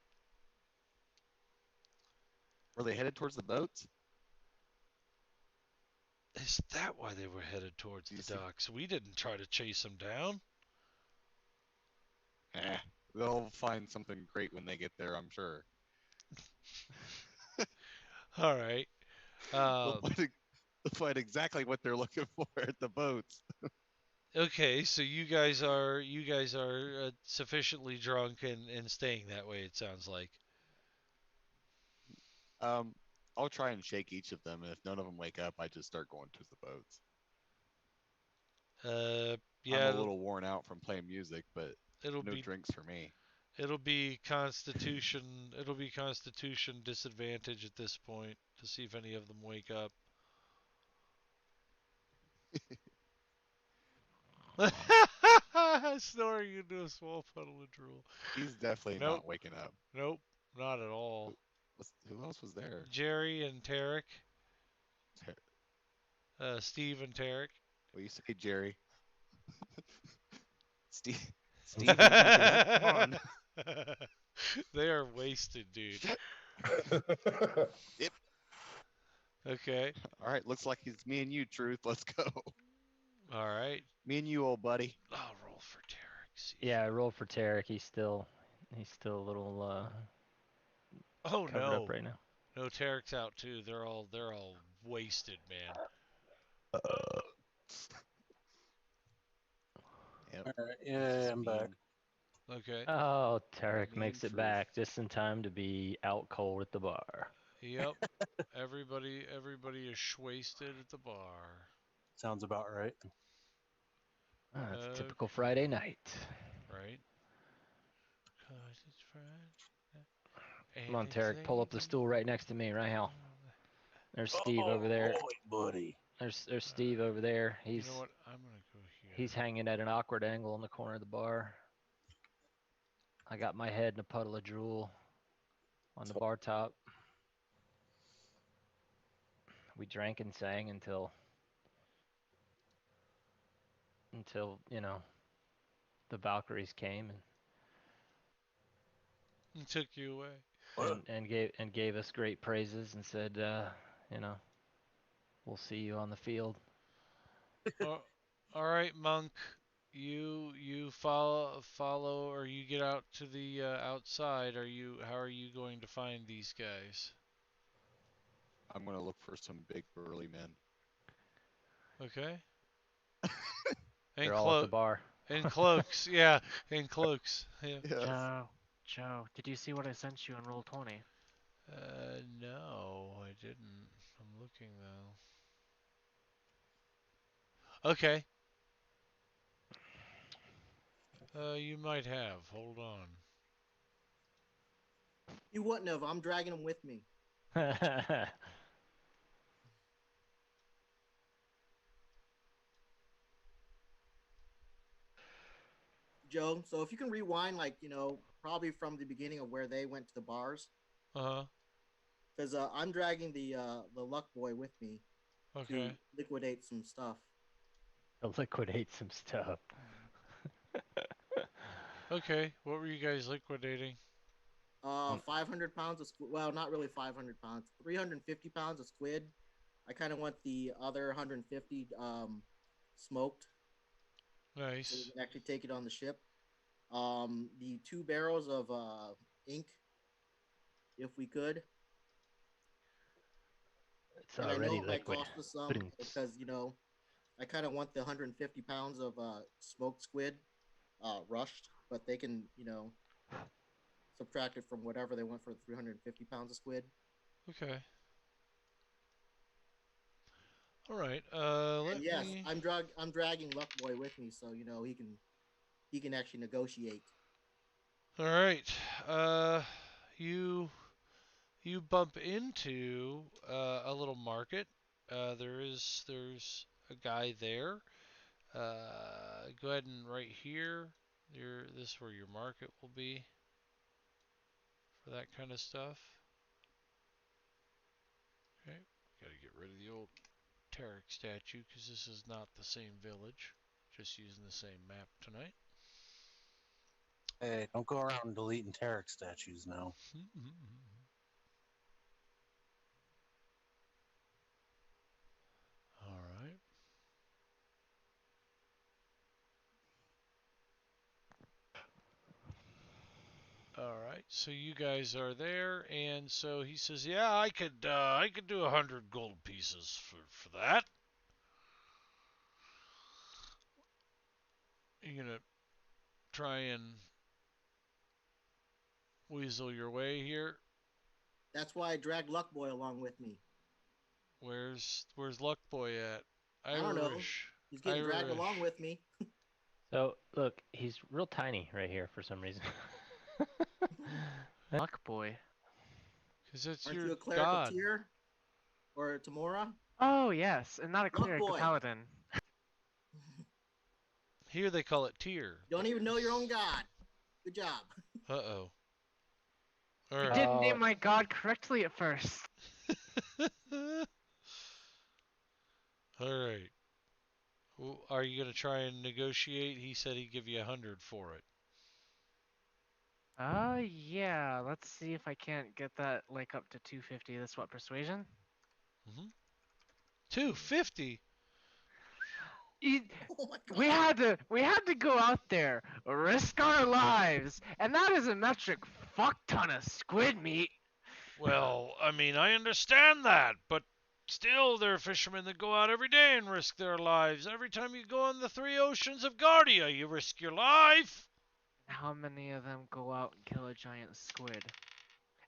were they headed towards the boats? Is that why they were headed towards Do you the see? docks? We didn't try to chase them down. Eh, they'll find something great when they get there, I'm sure. All right. They'll find exactly what they're looking for at the boats. Okay, so you guys are sufficiently drunk and staying that way. It sounds like. Um, I'll try and shake each of them, and if none of them wake up, I just start going to the boats. I'm Yeah, a little worn out from playing music, but it'll no be drinks for me. it'll be Constitution. It'll be Constitution disadvantage at this point to see if any of them wake up. Snoring into a small puddle of drool. He's definitely Nope, not waking up. nope, not at all. Who else else was there? Jerry and Tarek. Ter- Steve and Tarek. What do you say, Jerry? Steve. Steve ain't making that fun. They are wasted, dude. Yep. Okay. All right. Looks like it's me and you, Truth. Let's go. All right. Me and you, old buddy. I'll roll for Tarek. See. Yeah, I rolled for Tarek. He's still a little Oh covered no. up right now. No, Tarek's out too. They're all wasted, man. Yep. Alright, yeah, I'm back. Okay. Oh, Tarek makes Mean it back just in time to be out cold at the bar. Yep. Everybody is wasted at the bar. Sounds about right. It's a typical Friday night. Right. 'Cause it's Friday. Come on, Tarek, pull up the stool right next to me, right now. There's Steve over there. Boy, buddy. There's Steve over there. You know what? I'm gonna go here. He's hanging at an awkward angle in the corner of the bar. I got my head in a puddle of drool on the bar top. We drank and sang until the Valkyries came And took you away. and gave us great praises and said, we'll see you on the field. All right, Monk. You follow or you get out to the outside. How are you going to find these guys? I'm gonna look for some big burly men. Okay. They're all at the bar. In cloaks, yeah, in cloaks. Yeah. Yes. Joe, did you see what I sent you on roll 20? No, I didn't. I'm looking though. Okay. You might have. Hold on. You wouldn't have. I'm dragging them with me. Joe, so if you can rewind, like, probably from the beginning of where they went to the bars, Uh-huh. because I'm dragging the luck boy with me Okay. to liquidate some stuff. Liquidate some stuff. Okay. What were you guys liquidating? 500 pounds of squid. Well, not really 500 pounds. 350 pounds of squid. I kind of want the other 150 smoked, so we Nice. can actually take it on the ship. The 2 barrels of ink, if we could. It's And I know already it might liquid. cost us some Brilliant. because I kind of want the 150 pounds of smoked squid rushed, but they can subtract it from whatever they want for 350 pounds of squid. Okay. All right. Let And yes, me. I'm dragging Luckboy with me, so he can actually negotiate. All right. You bump into a little market. There's a guy there. Go ahead and right here. This is where your market will be for that kind of stuff. Okay. Got to get rid of the old Tarek statue because this is not the same village. Just using the same map tonight. Hey, don't go around deleting Tarek statues now. All right. All right. So you guys are there, and so he says, "Yeah, I could do 100 gold pieces for that." You gonna try and weasel your way here? That's why I dragged Luckboy along with me. Where's Luckboy at? I don't know. Irish. He's getting dragged Irish. along with me. So look, he's real tiny right here for some reason. Luck boy. Cause that's Aren't your you a cleric god. of Tyr? Or Tamora? Oh yes, and not a cleric, a boy. paladin. Here they call it tier. Don't even know your own god. Good job. Uh-oh. All You right. didn't name my god correctly at first. All right. Are you gonna try and negotiate? He said he'd give you 100 for it. Yeah. Let's see if I can't get that like up to 250. That's what, persuasion? 250. You, Oh my god. we had to go out there, risk our lives, and that is a metric fuck ton of squid meat. Well, I mean, I understand that, but still, there are fishermen that go out every day and risk their lives. Every time you go on the three oceans of Guardia, you risk your life. How many of them go out and kill a giant squid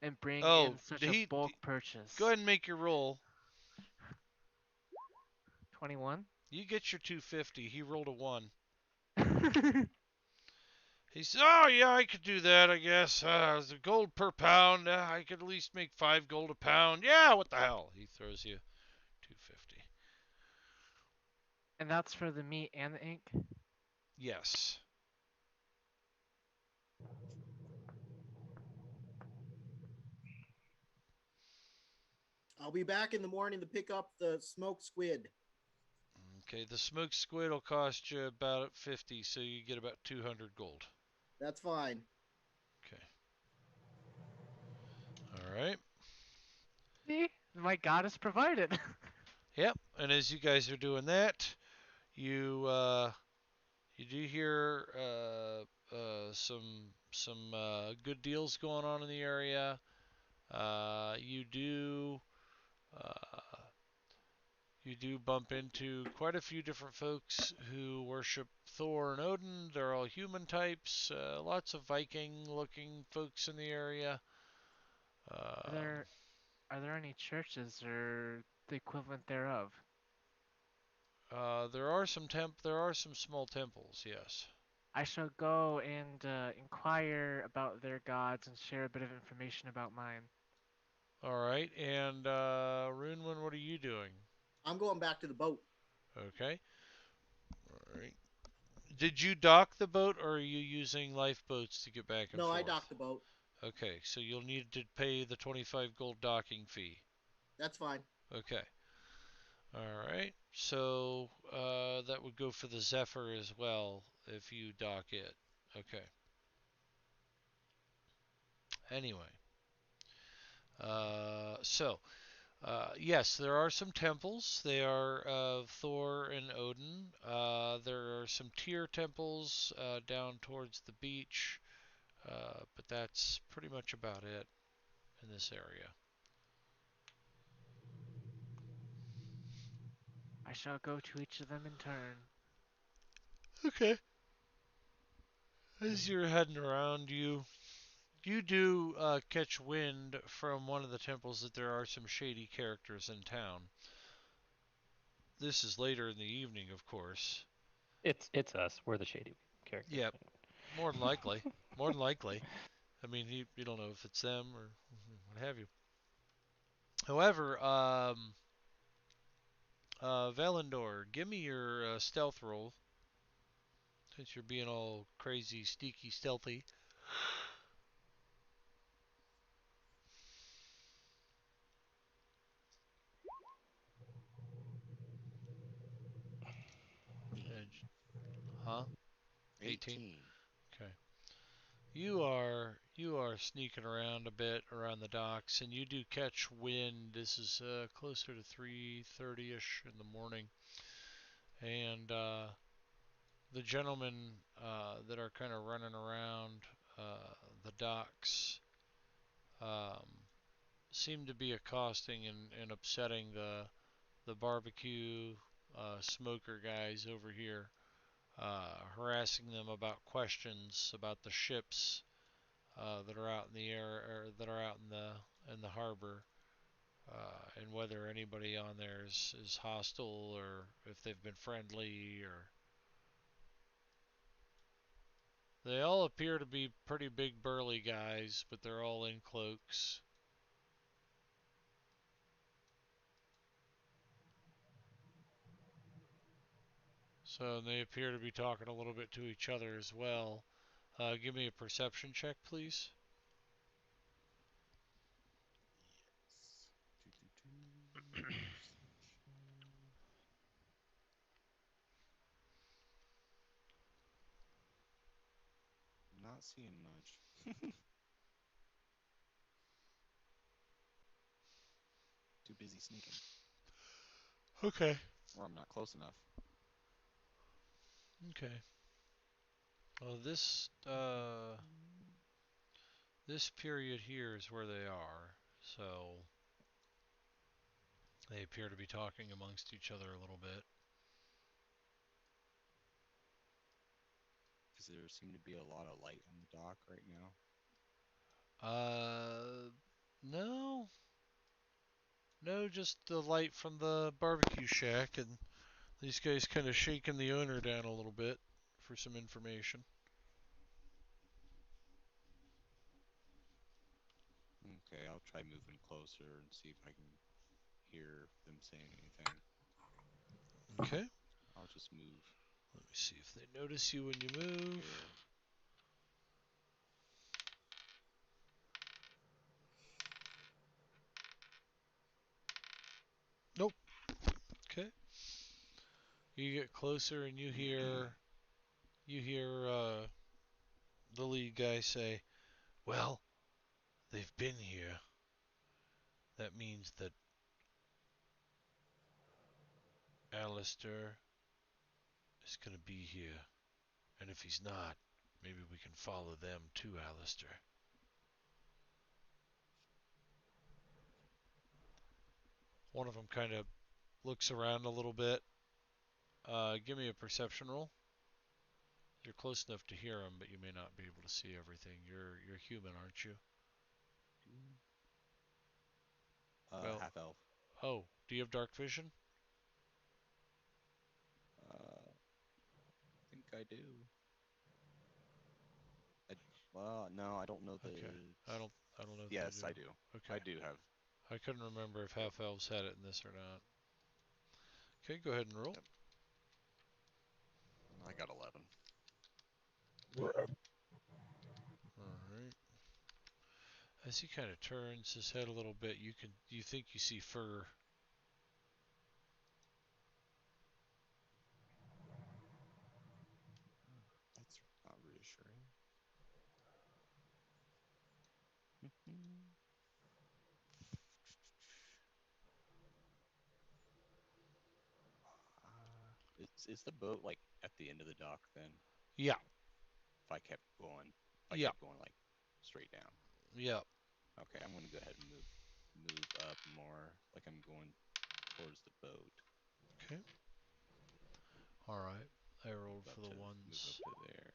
and bring Oh, in such a bulk purchase? go ahead and make your roll. 21. You get your 250. He rolled a 1. He said, "Oh yeah, I could do that. I guess. The gold per pound. I could at least make 5 gold a pound. Yeah, what the hell?" He throws you 250. And that's for the meat and the ink? Yes. I'll be back in the morning to pick up the smoked squid. Okay, the smoked squid will cost you about 50, so you get about 200 gold. That's fine. Okay. All right. See? My god has provided. Yep. And as you guys are doing that, you you do hear some good deals going on in the area. You do uh, you do bump into quite a few different folks who worship Thor and Odin. They're all human types. Lots of Viking-looking folks in the area. Are there any churches or the equivalent thereof? There are some small temples. Yes. I shall go and inquire about their gods and share a bit of information about mine. All right. And Runewin, what are you doing? I'm going back to the boat. Okay. All right. Did you dock the boat, or are you using lifeboats to get back and No, forth? I docked the boat. Okay, so you'll need to pay the 25 gold docking fee. That's fine. Okay. All right. So that would go for the Zephyr as well if you dock it. Okay. Anyway. Yes, there are some temples. They are of Thor and Odin. There are some tier temples down towards the beach, but that's pretty much about it in this area. I shall go to each of them in turn. Okay. As you're heading around, you do catch wind from one of the temples that there are some shady characters in town. This is later in the evening, of course. It's us. We're the shady characters. Yep, more than likely. More than likely. I mean, you don't know if it's them or what have you. However, Valendor, give me your stealth roll since you're being all crazy, sneaky, stealthy. And, huh? 18. Okay. You are sneaking around a bit around the docks, and you do catch wind. This is closer to 3:30ish in the morning, and the gentlemen that are kind of running around the docks um, seem to be accosting and upsetting the barbecue smoker guys over here, harassing them about questions about the ships that are out in the air or that are out in the harbor, and whether anybody on there is hostile or if they've been friendly or. They all appear to be pretty big burly guys, but they're all in cloaks. So they appear to be talking a little bit to each other as well. Give me a perception check, please. not seeing much. Too busy sneaking. Okay. Or I'm not close enough. Okay. Well, this period here is where they are, so they appear to be talking amongst each other a little bit. Does there seem to be a lot of light on the dock right now? No. No, just the light from the barbecue shack, and these guys kind of shaking the owner down a little bit for some information. Okay, I'll try moving closer and see if I can hear them saying anything. Okay. I'll just move Let me see if they notice you when you move. here. Nope. Okay. You get closer and you hear the lead guy say, "Well, they've been here. That means that Alistair is gonna be here. And if he's not, maybe we can follow them to Alistair." One of them kind of looks around a little bit. Give me a perception roll. You're close enough to hear him, but you may not be able to see everything. You're human, aren't you? Well, Half elf. oh, do you have dark vision? I think I do. Well, no, I don't know the. Okay. I don't know if Yes, you do. I do. Okay. I do have. I couldn't remember if half elves had it in this or not. Okay, go ahead and roll. Yep. I got 11. All right. As he kind of turns his head a little bit, you think you see fur. That's not reassuring. Is the boat like at the end of the dock then? Yeah. If I kept going, Yeah. like straight down. Yeah. Okay, I'm gonna go ahead and move up more, like I'm going towards the boat. Okay. All right. I rolled Move for up the to ones. there.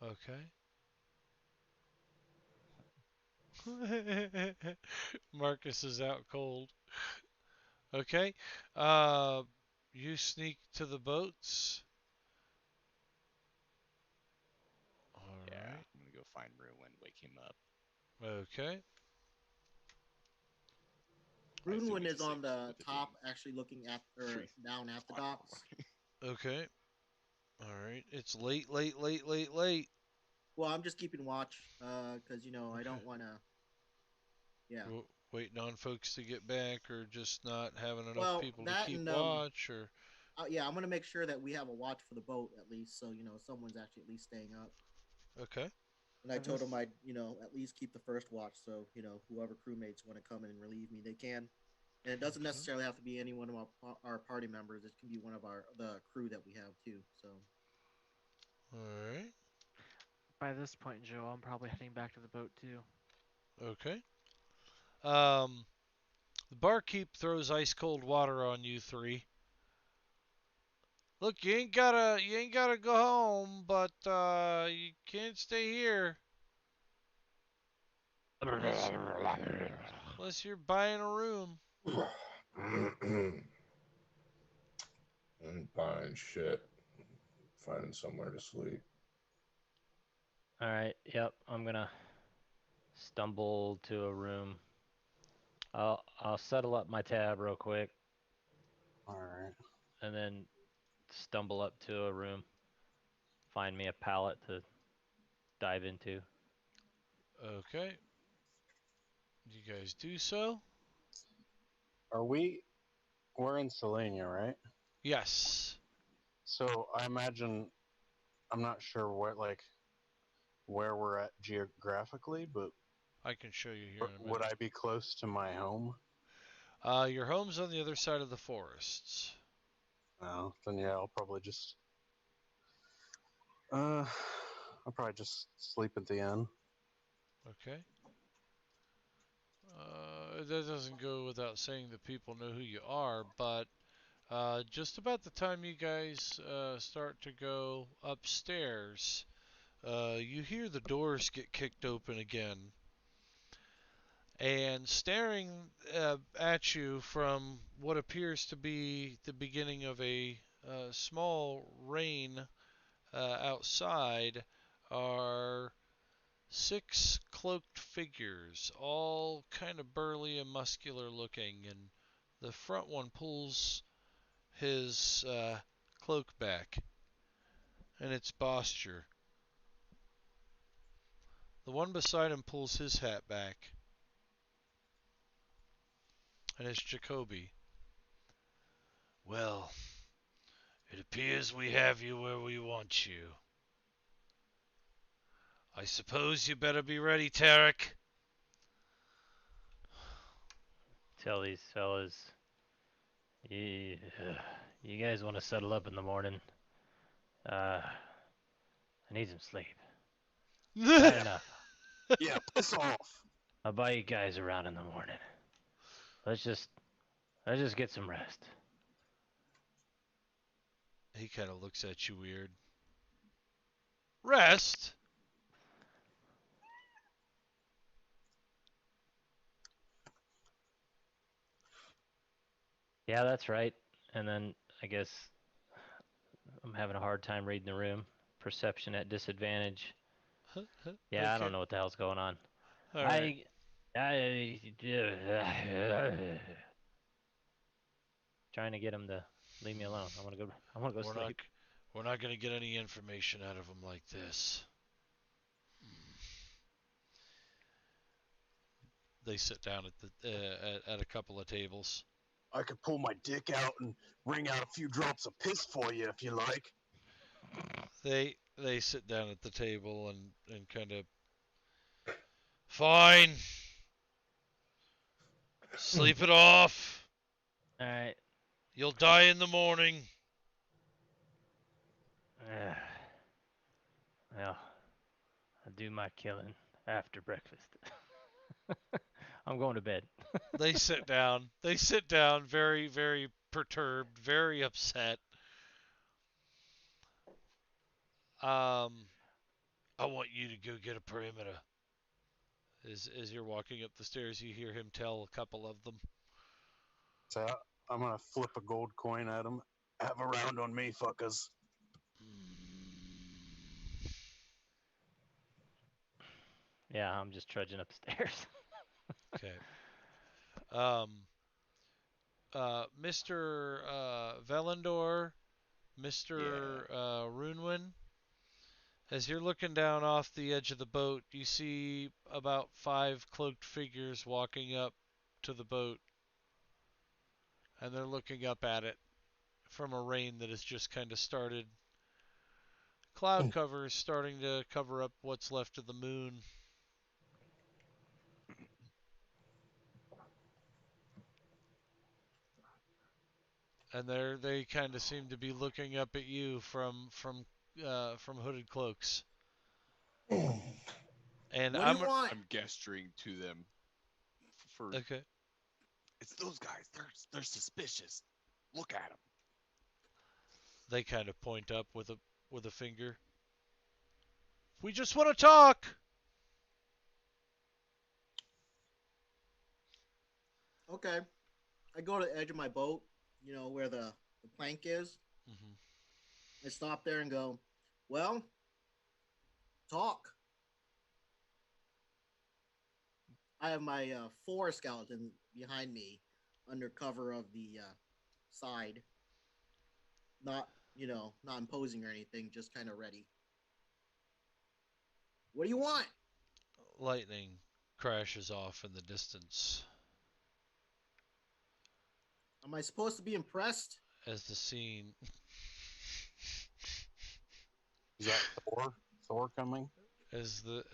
Okay. Marcus is out cold. Okay. You sneak to the boats. All Yeah, right. I'm gonna go find Ruin, wake him up. Okay. I assume Ruinwind he's is on asleep the with it top, being actually looking at or 3 down at the o'clock in the docks. morning. Okay. All right. It's late. Well, I'm just keeping watch, because I Okay. don't want to. Yeah. Waiting on folks to get back, or just not having enough Well, people to that keep and watch, or yeah, I'm gonna make sure that we have a watch for the boat at least, so someone's actually at least staying up. okay. And I By told this, him I'd at least keep the first watch, so whoever crewmates want to come in and relieve me, they can. And it doesn't Okay. necessarily have to be any one of our party members. It can be one of the crew that we have too. So All right. by this point, Joe, I'm probably heading back to the boat too. Okay. The barkeep throws ice cold water on you three. Look, you ain't gotta go home, but you can't stay here unless you're buying a room. And buying shit. Finding somewhere to sleep. All right. Yep. I'm gonna stumble to a room. I'll settle up my tab real quick, Alright. and then stumble up to a room. Find me a pallet to dive into. Okay. You guys do so? We're in Selenia, right? Yes. So I imagine, I'm not sure where we're at geographically, but I can show you here in a minute. would I be close to my home? Your home's on the other side of the forests. No, then yeah, I'll probably just sleep at the inn. Okay. That doesn't go without saying that people know who you are, but just about the time you guys start to go upstairs, you hear the doors get kicked open again. And staring at you from what appears to be the beginning of a small rain outside are 6 cloaked figures, all kind of burly and muscular looking, and the front one pulls his cloak back, and it's Bosture. The one beside him pulls his hat back, and it's Jacoby. Well, it appears we have you where we want you. I suppose you better be ready, Tarek. Tell these fellas, you guys want to settle up in the morning? I need some sleep. Not enough. Yeah, piss off. I'll buy you guys around in the morning. Let's just get some rest. He kind of looks at you weird. Rest? Yeah, that's right. And then I guess I'm having a hard time reading the room. Perception at disadvantage. Yeah, I don't Okay. know what the hell's going on. All right. Trying to get him to leave me alone. I want to go sleep. We're not going to get any information out of him like this. They sit down at the at a couple of tables. I could pull my dick out and wring out a few drops of piss for you if you like. They sit down at the table and kind of fine. Sleep it off. All right. You'll die in the morning. Well, I'll do my killing after breakfast. I'm going to bed. They sit down. They sit down very, very perturbed, very upset. I want you to go get a perimeter. As you're walking up the stairs, you hear him tell a couple of them. So I'm gonna flip a gold coin at him. Have a round on me, fuckers. Yeah, I'm just trudging upstairs. Okay. Mr. Velendor, Mr. Runwin, as you're looking down off the edge of the boat, you see about 5 cloaked figures walking up to the boat, and they're looking up at it from a rain that has just kind of started. Cloud cover is starting to cover up what's left of the moon. And they kind of seem to be looking up at you from hooded cloaks. And What do you want? I'm gesturing to them. For Okay. It's those guys. They're suspicious. Look at them. They kind of point up with a finger. We just want to talk. Okay. I go to the edge of my boat, you know, where the plank is. Mm-hmm. I stop there and go, well, talk. I have my 4 skeleton behind me under cover of the side. Not, not imposing or anything, just kind of ready. What do you want? Lightning crashes off in the distance Am I supposed to be impressed? as the scene. Is that Thor? Thor coming? as the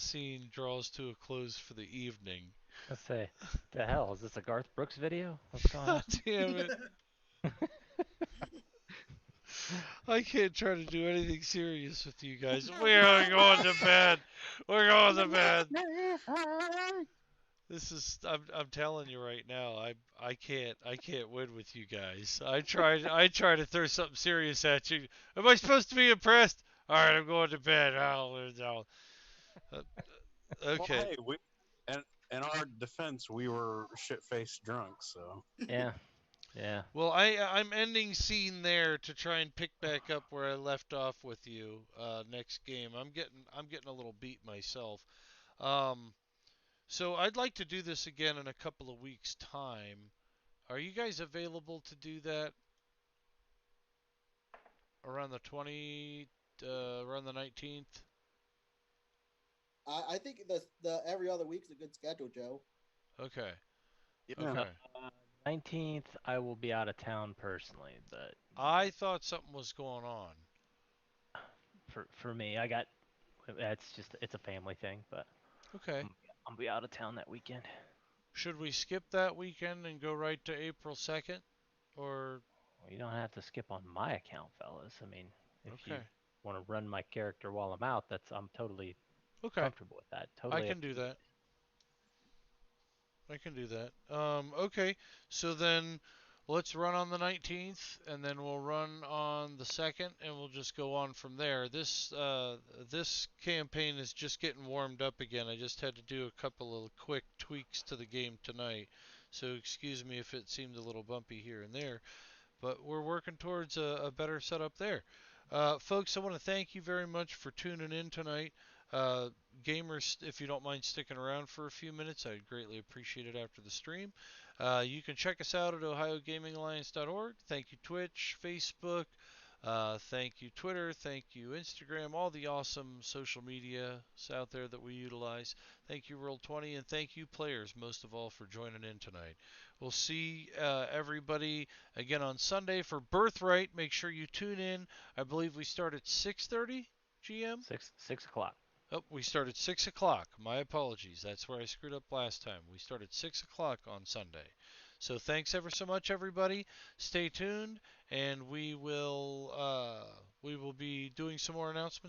scene draws to a close for the evening. Let's say, the hell is this a Garth Brooks video? What's going on? God damn it! I can't try to do anything serious with you guys. We're going to bed. We're going to bed. This is I'm telling you right now. I can't win with you guys. I try to throw something serious at you. Am I supposed to be impressed? All right, I'm going to bed. Uh, Well, okay. hey, in our defense, we were shit-faced drunk, so. Yeah. Yeah. Well, I'm ending scene there to try and pick back up where I left off with you next game. I'm getting a little beat myself. So I'd like to do this again in a couple of weeks' time. Are you guys available to do that around the around the 19th? I think the every other week's a good schedule, Joe. Okay. Yeah. Okay. 19th, I will be out of town personally, but I thought something was going on. for me, it's a family thing, but Okay. I'll be out of town that weekend. Should we skip that weekend and go right to April 2nd? Or Well, you don't have to skip on my account, fellas. I mean, if you okay. want to run my character while I'm out, I'm totally Okay. comfortable with that. I Totally can do that. I can do that. Okay. So then let's run on the 19th and then we'll run on the 2nd and we'll just go on from there. This campaign is just getting warmed up again. I just had to do a couple of quick tweaks to the game tonight. So excuse me if it seemed a little bumpy here and there, but we're working towards a better setup there. Folks, I want to thank you very much for tuning in tonight. Uh, Gamers, if you don't mind sticking around for a few minutes, I'd greatly appreciate it after the stream. You can check us out at OhioGamingAlliance.org. Thank you, Twitch, Facebook. Thank you, Twitter. Thank you, Instagram. All the awesome social media out there that we utilize. Thank you, Roll20, and thank you, players, most of all, for joining in tonight. We'll see everybody again on Sunday for Birthright. Make sure you tune in. I believe we start at 6:30 GM. 6 o'clock. Oh, we start at 6 o'clock. My apologies. That's where I screwed up last time. We start at 6 o'clock on Sunday. So thanks ever so much, everybody. Stay tuned, and we will be doing some more announcements